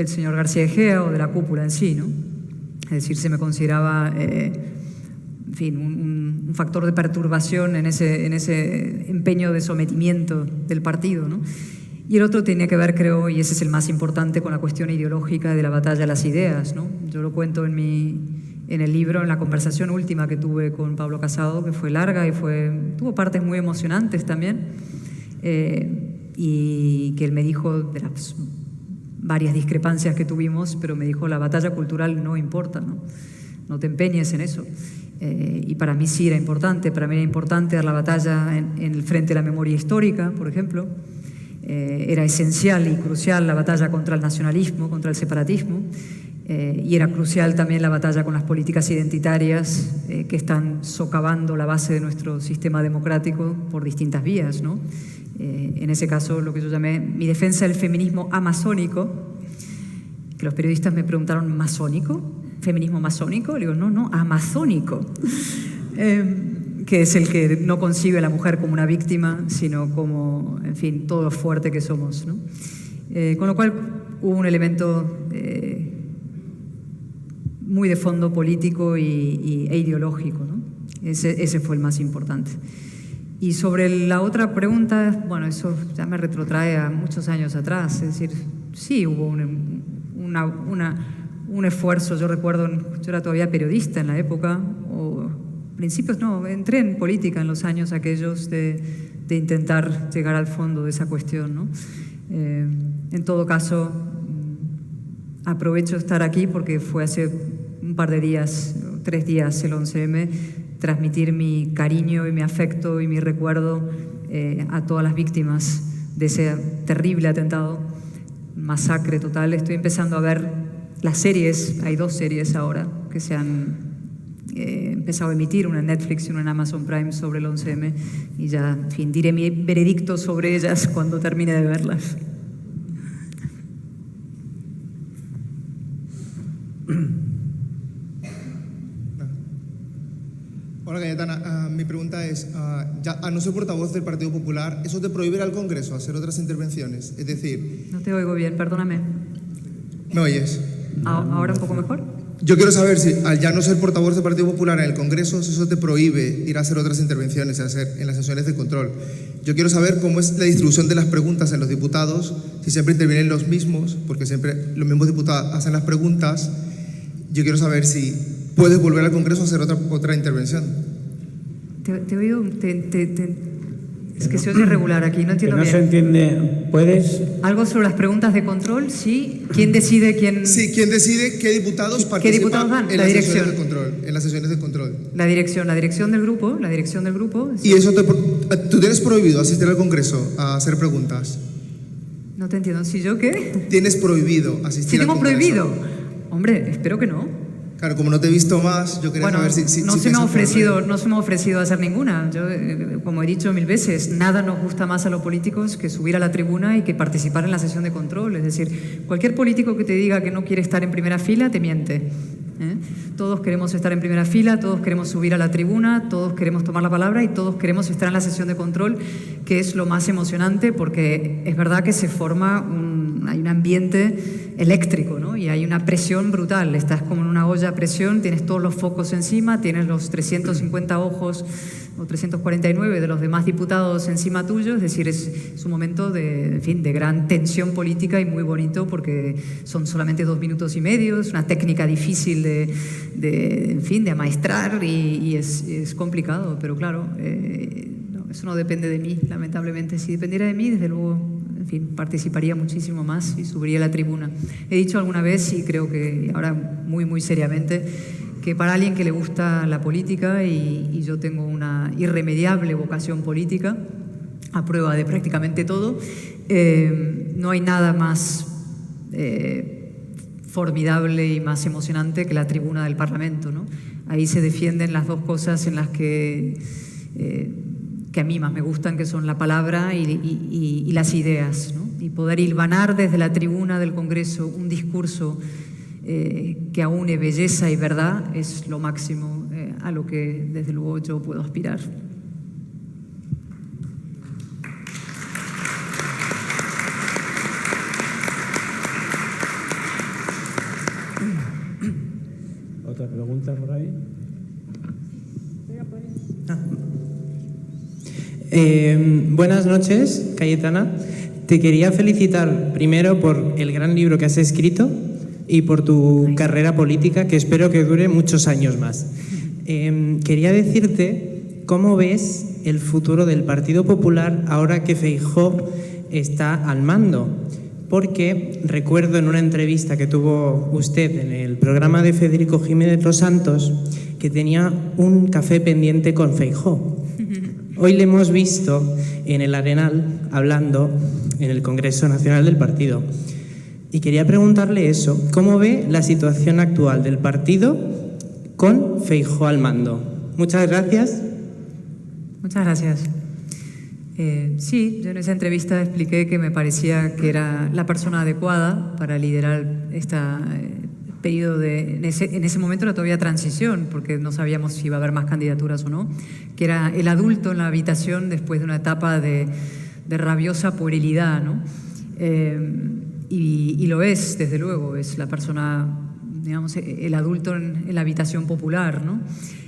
señor García Egea o de la cúpula en sí, ¿no? Es decir, se me consideraba en fin, un factor de perturbación en ese empeño de sometimiento del partido, ¿no? Y el otro tenía que ver, creo, y ese es el más importante, con la cuestión ideológica de la batalla a las ideas, ¿no? Yo lo cuento en el libro, en la conversación última que tuve con Pablo Casado, que fue larga y tuvo partes muy emocionantes también, y que él me dijo de las varias discrepancias que tuvimos, pero me dijo, la batalla cultural no importa, no te empeñes en eso. Y para mí sí era importante, para mí era importante dar la batalla en el frente de la memoria histórica, por ejemplo. Era esencial y crucial la batalla contra el nacionalismo, contra el separatismo, y era crucial también la batalla con las políticas identitarias que están socavando la base de nuestro sistema democrático por distintas vías, ¿no? En ese caso, lo que yo llamé mi defensa del feminismo amazónico, que los periodistas me preguntaron, ¿masónico? ¿Feminismo masónico? Le digo, no, amazónico, que es el que no concibe a la mujer como una víctima, sino como, en fin, todo lo fuerte que somos, ¿no? Con lo cual hubo un elemento muy de fondo político e ideológico, ¿no? Ese fue el más importante. Y sobre la otra pregunta, bueno, eso ya me retrotrae a muchos años atrás, es decir, sí hubo un esfuerzo. Yo recuerdo, yo era todavía periodista en la época, o principios, no, entré en política en los años aquellos de intentar llegar al fondo de esa cuestión, ¿no? En todo caso, aprovecho estar aquí porque fue hace un par de días, 3 días el 11M, transmitir mi cariño y mi afecto y mi recuerdo a todas las víctimas de ese terrible atentado, masacre total. Estoy empezando a ver las series, hay 2 series ahora que se han empezado a emitir, una en Netflix y una en Amazon Prime sobre el 11M, y ya, en fin, diré mi veredicto sobre ellas cuando termine de verlas. Hola, Cayetana. Mi pregunta es, ya, a no ser portavoz del Partido Popular, ¿eso te prohíbe al Congreso hacer otras intervenciones? Es decir... No te oigo bien, perdóname. ¿Me oyes? ¿Ahora un poco mejor? Yo quiero saber si, al ya no ser portavoz del Partido Popular en el Congreso, si eso te prohíbe ir a hacer otras intervenciones, en las sesiones de control. Yo quiero saber cómo es la distribución de las preguntas en los diputados, si siempre intervienen los mismos, porque siempre los mismos diputados hacen las preguntas. Yo quiero saber si puedes volver al Congreso a hacer otra intervención. Te he oído, es que se oye irregular aquí, no entiendo que no bien. se entiende. ¿Puedes? ¿Algo sobre las preguntas de control? Sí. ¿Quién decide quién? Sí, ¿quién decide qué diputados participan diputados van? en La las dirección. sesiones de control? En las sesiones de control. La dirección del grupo. ¿Y eso tú tienes prohibido asistir al Congreso a hacer preguntas? No te entiendo. ¿Si yo qué? ¿Tienes prohibido asistir al Congreso? ¿Si tengo prohibido? Hombre, espero que no. Claro, como no te he visto más, yo quería saber si no se me ha ofrecido hacer ninguna. Yo, como he dicho 1000 veces, nada nos gusta más a los políticos que subir a la tribuna y que participar en la sesión de control. Es decir, cualquier político que te diga que no quiere estar en primera fila, te miente. Todos queremos estar en primera fila, todos queremos subir a la tribuna, todos queremos tomar la palabra y todos queremos estar en la sesión de control, que es lo más emocionante, porque es verdad que se forma hay un ambiente eléctrico, ¿no? Y hay una presión brutal. Estás como en una olla a presión, tienes todos los focos encima, tienes los 350 ojos o 349 de los demás diputados encima tuyo. Es decir, es un momento de gran tensión política y muy bonito, porque son solamente 2 minutos y medio, es una técnica difícil de amaestrar y es complicado, pero claro, eso no depende de mí, lamentablemente. Si dependiera de mí, desde luego, participaría muchísimo más y subiría a la tribuna. He dicho alguna vez, y creo que ahora muy, muy seriamente, que para alguien que le gusta la política, y yo tengo una irremediable vocación política, a prueba de prácticamente todo, no hay nada más formidable y más emocionante que la tribuna del Parlamento, ¿no? Ahí se defienden las dos cosas en las que a mí más me gustan, que son la palabra y las ideas, ¿no? Y poder hilvanar desde la tribuna del Congreso un discurso que aúne belleza y verdad es lo máximo a lo que desde luego yo puedo aspirar. ¿Otra pregunta por ahí? Buenas noches, Cayetana. Te quería felicitar primero por el gran libro que has escrito y por tu carrera política, que espero que dure muchos años más. Quería decirte cómo ves el futuro del Partido Popular ahora que Feijóo está al mando, porque recuerdo en una entrevista que tuvo usted en el programa de Federico Jiménez Los Santos que tenía un café pendiente con Feijóo. Hoy le hemos visto en el Arenal hablando en el Congreso Nacional del Partido. Y quería preguntarle eso, ¿cómo ve la situación actual del partido con Feijóo al mando? Muchas gracias. Muchas gracias. Sí, yo en esa entrevista expliqué que me parecía que era la persona adecuada para liderar este periodo en ese momento era todavía transición, porque no sabíamos si iba a haber más candidaturas o no, que era el adulto en la habitación después de una etapa de rabiosa puerilidad, ¿no? Y lo es, desde luego, es la persona, digamos, el adulto en la habitación popular, ¿no?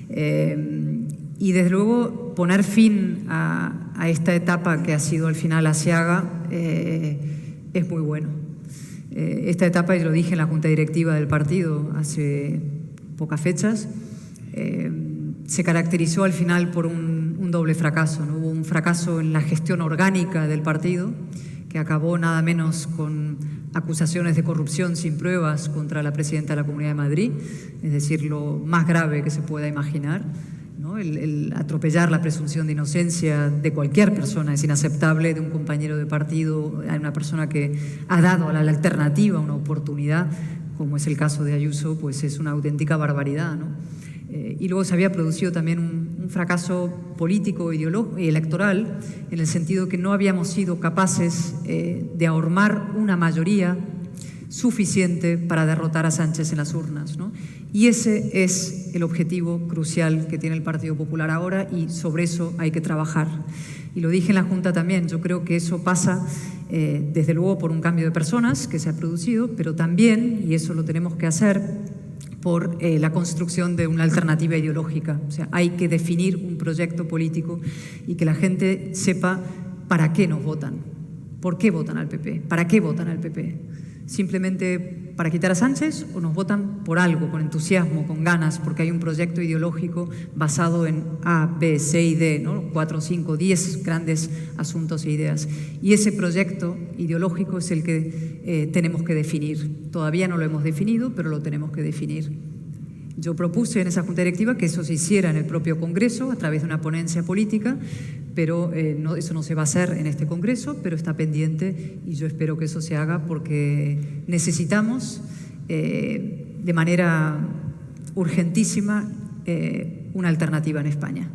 Y desde luego poner fin a esta etapa que ha sido al final asiaga es muy bueno. Esta etapa, y lo dije en la Junta Directiva del partido hace pocas fechas, se caracterizó al final por un doble fracaso, ¿no? Hubo un fracaso en la gestión orgánica del partido, que acabó nada menos con acusaciones de corrupción sin pruebas contra la presidenta de la Comunidad de Madrid, es decir, lo más grave que se pueda imaginar, ¿no? El atropellar la presunción de inocencia de cualquier persona es inaceptable, de un compañero de partido, a una persona que ha dado a la alternativa una oportunidad, como es el caso de Ayuso, pues es una auténtica barbaridad, ¿no? Y luego se había producido también un fracaso político y electoral, en el sentido que no habíamos sido capaces de ahormar una mayoría suficiente para derrotar a Sánchez en las urnas, ¿no? Y ese es el objetivo crucial que tiene el Partido Popular ahora, y sobre eso hay que trabajar. Y lo dije en la Junta también, yo creo que eso pasa desde luego por un cambio de personas que se ha producido, pero también, y eso lo tenemos que hacer, por la construcción de una alternativa ideológica. O sea, hay que definir un proyecto político y que la gente sepa para qué nos votan, por qué votan al PP, para qué votan al PP. ¿Simplemente para quitar a Sánchez o nos votan por algo, con entusiasmo, con ganas, porque hay un proyecto ideológico basado en A, B, C y D, ¿no? 4, 5, 10 grandes asuntos e ideas? Y ese proyecto ideológico es el que tenemos que definir. Todavía no lo hemos definido, pero lo tenemos que definir. Yo propuse en esa Junta Directiva que eso se hiciera en el propio Congreso a través de una ponencia política, pero eso no se va a hacer en este Congreso, pero está pendiente y yo espero que eso se haga porque necesitamos de manera urgentísima una alternativa en España.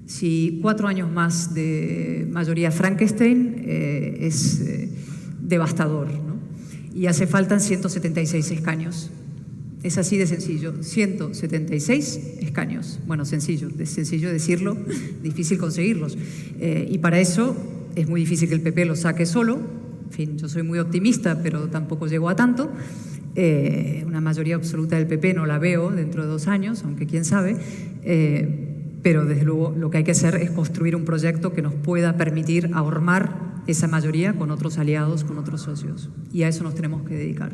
Si 4 años más de mayoría Frankenstein es devastador, ¿no? Y hace falta 176 escaños. Es así de sencillo, 176 escaños. Bueno, sencillo decirlo, difícil conseguirlos. Y para eso es muy difícil que el PP lo saque solo. En fin, yo soy muy optimista, pero tampoco llego a tanto. Una mayoría absoluta del PP no la veo dentro de 2 años, aunque quién sabe. Pero desde luego lo que hay que hacer es construir un proyecto que nos pueda permitir ahormar esa mayoría con otros aliados, con otros socios. Y a eso nos tenemos que dedicar.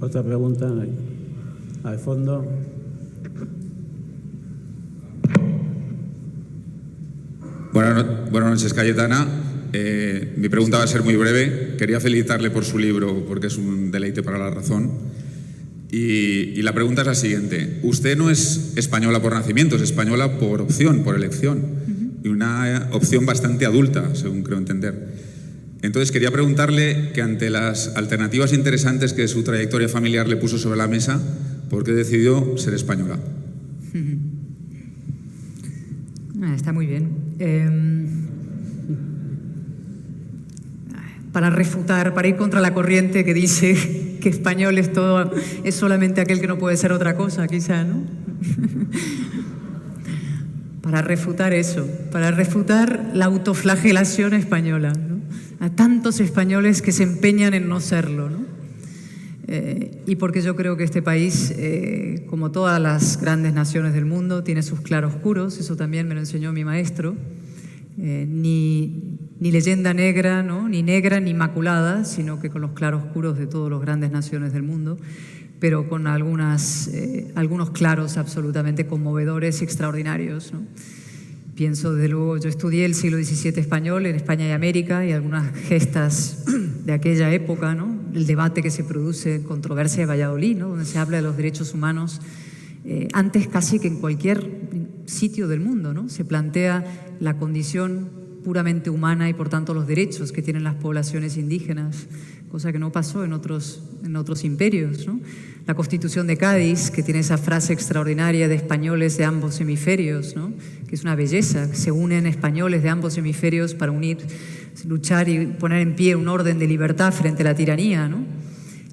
Otra pregunta al fondo. Buenas noches, Cayetana. Mi pregunta va a ser muy breve. Quería felicitarle por su libro porque es un deleite para la razón. Y la pregunta es la siguiente. Usted no es española por nacimiento, es española por opción, por elección. Y una opción bastante adulta, según creo entender. Entonces quería preguntarle que ante las alternativas interesantes que su trayectoria familiar le puso sobre la mesa, ¿por qué decidió ser española? Está muy bien. Para refutar, para ir contra la corriente que dice que español es solamente aquel que no puede ser otra cosa, quizá, ¿no? Para refutar eso, para refutar la autoflagelación española, ¿no? A tantos españoles que se empeñan en no serlo, ¿no? Y porque yo creo que este país, como todas las grandes naciones del mundo, tiene sus claroscuros, eso también me lo enseñó mi maestro, ni leyenda negra, ¿no? Ni negra ni maculada, sino que con los claroscuros de todas las grandes naciones del mundo, pero con algunos claros absolutamente conmovedores y extraordinarios, ¿no? Pienso, desde luego, yo estudié el siglo XVII español en España y América y algunas gestas de aquella época, ¿no? El debate que se produce en controversia de Valladolid, ¿no? Donde se habla de los derechos humanos antes casi que en cualquier sitio del mundo, ¿no? Se plantea la condición puramente humana y por tanto los derechos que tienen las poblaciones indígenas, cosa que no pasó en otros imperios, ¿no? La Constitución de Cádiz, que tiene esa frase extraordinaria de españoles de ambos hemisferios, ¿no? Que es una belleza, que se unen españoles de ambos hemisferios para luchar y poner en pie un orden de libertad frente a la tiranía, ¿no?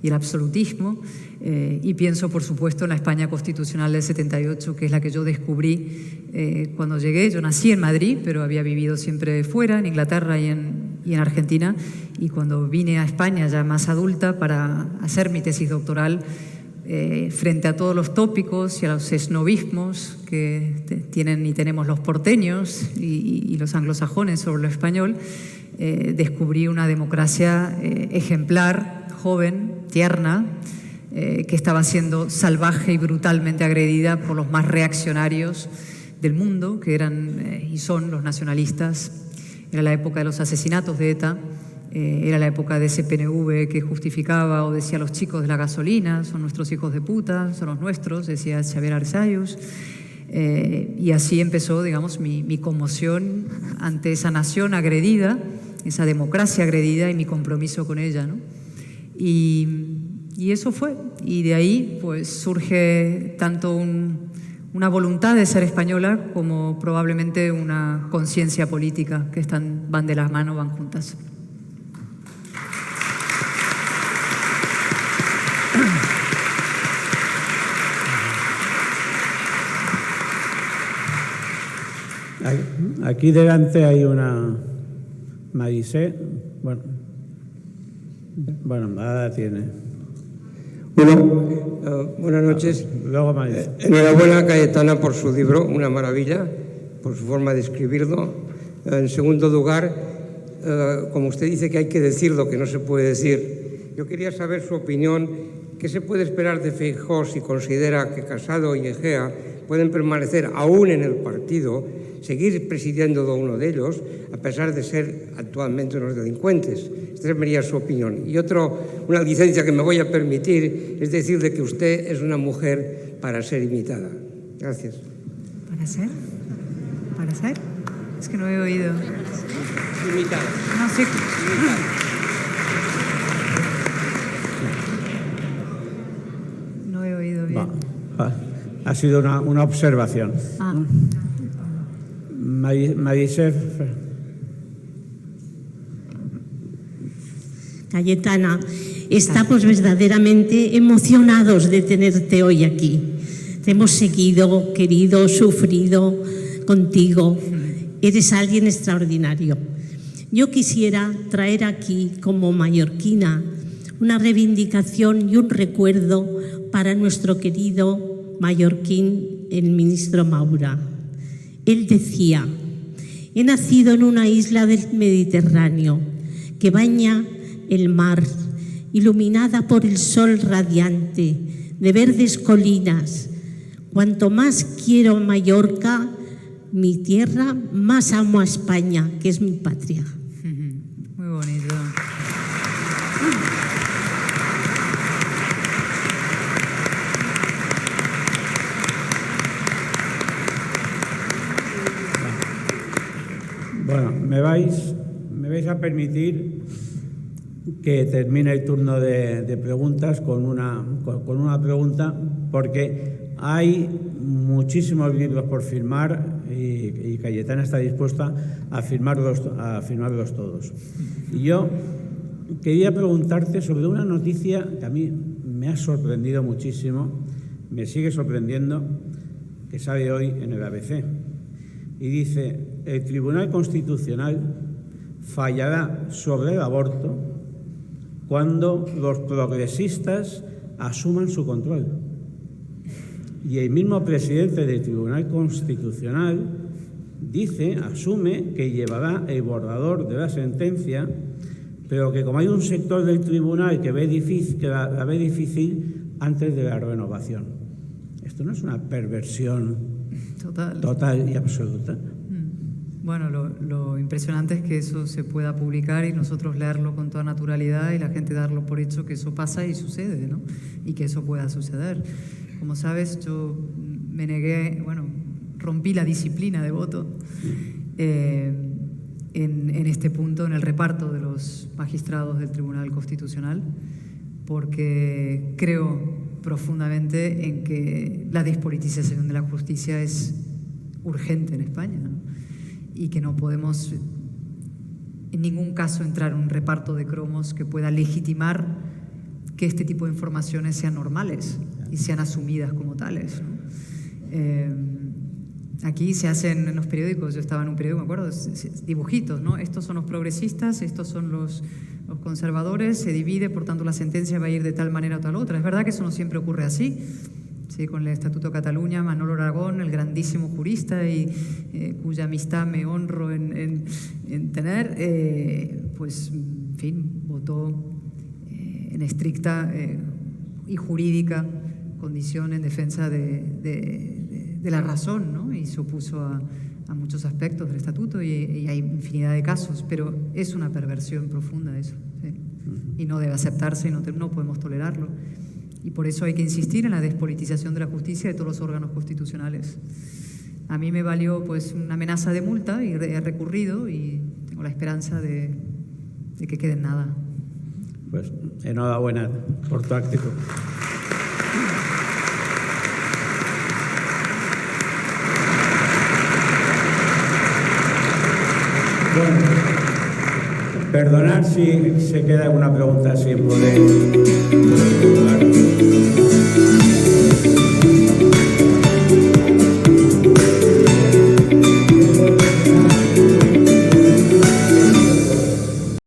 Y el absolutismo. Y pienso, por supuesto, en la España constitucional del 78, que es la que yo descubrí cuando llegué. Yo nací en Madrid, pero había vivido siempre fuera, en Inglaterra y en Argentina. Y cuando vine a España, ya más adulta, para hacer mi tesis doctoral, frente a todos los tópicos y a los esnovismos que tienen y tenemos los porteños y los anglosajones sobre lo español, descubrí una democracia ejemplar, joven, tierna, que estaba siendo salvaje y brutalmente agredida por los más reaccionarios del mundo, que eran y son los nacionalistas. Era la época de los asesinatos de ETA, era la época de ese PNV que justificaba o decía: los chicos de la gasolina son nuestros hijos de puta, son los nuestros, decía Xavier Arzayus. Y así empezó, digamos, mi conmoción ante esa nación agredida, esa democracia agredida y mi compromiso con ella, ¿no? Y eso fue. Y de ahí pues surge tanto una voluntad de ser española como probablemente una conciencia política, que van de las manos, van juntas. Aquí delante hay una Marisé. Bueno, nada tiene. Bueno, buenas noches. Luego Marisé. Enhorabuena, Cayetana, por su libro, una maravilla, por su forma de escribirlo. En segundo lugar, como usted dice que hay que decir lo que no se puede decir, yo quería saber su opinión. ¿Qué se puede esperar de Feijóo si considera que Casado y Egea pueden permanecer aún en el partido, seguir presidiendo uno de ellos, a pesar de ser actualmente unos delincuentes? Esta sería su opinión. Y una licencia que me voy a permitir es decirle que usted es una mujer para ser imitada. Gracias. ¿Para ser? ¿Para ser? Es que no he oído. Imitada. No sé. No he oído bien. Ha sido una observación. Marisé. Cayetana, estamos verdaderamente emocionados de tenerte hoy aquí. Te hemos seguido, querido, sufrido contigo. Eres alguien extraordinario. Yo quisiera traer aquí, como mallorquina, una reivindicación y un recuerdo para nuestro querido mallorquín, el ministro Maura. Él decía: he nacido en una isla del Mediterráneo que baña el mar, iluminada por el sol radiante, de verdes colinas. Cuanto más quiero Mallorca, mi tierra, más amo a España, que es mi patria. Muy bonito. Bueno, me vais a permitir que termine el turno de preguntas con una pregunta, porque hay muchísimos libros por firmar y Cayetana está dispuesta a firmarlos todos. Y yo quería preguntarte sobre una noticia que a mí me ha sorprendido muchísimo, me sigue sorprendiendo, que sale hoy en el ABC. Y dice: el Tribunal Constitucional fallará sobre el aborto cuando los progresistas asuman su control. Y el mismo presidente del Tribunal Constitucional asume que llevará el borrador de la sentencia, pero que como hay un sector del tribunal que la ve difícil antes de la renovación. ¿Esto no es una perversión total y absoluta? Bueno, lo impresionante es que eso se pueda publicar y nosotros leerlo con toda naturalidad y la gente darlo por hecho que eso pasa y sucede, ¿no? Y que eso pueda suceder. Como sabes, yo me negué, rompí la disciplina de voto en este punto, en el reparto de los magistrados del Tribunal Constitucional, porque creo profundamente en que la despolitización de la justicia es urgente en España, ¿no? Y que no podemos en ningún caso entrar en un reparto de cromos que pueda legitimar que este tipo de informaciones sean normales y sean asumidas como tales, ¿no? Aquí se hacen en los periódicos, yo estaba en un periódico, me acuerdo, dibujitos, ¿no? Estos son los progresistas, estos son los conservadores, se divide, por tanto la sentencia va a ir de tal manera o tal otra. Es verdad que eso no siempre ocurre así. Sí, con el Estatuto de Cataluña, Manolo Aragón, el grandísimo jurista y cuya amistad me honro en tener, pues, en fin, votó en estricta y jurídica condición en defensa de la razón, ¿no? Y se opuso a muchos aspectos del Estatuto y hay infinidad de casos, pero es una perversión profunda eso, ¿sí? Y no debe aceptarse y no podemos tolerarlo. Y por eso hay que insistir en la despolitización de la justicia de todos los órganos constitucionales. A mí me valió pues una amenaza de multa y he recurrido y tengo la esperanza de que quede en nada. Pues enhorabuena por tu actitud. Bueno, perdonad si se queda alguna pregunta sin poder.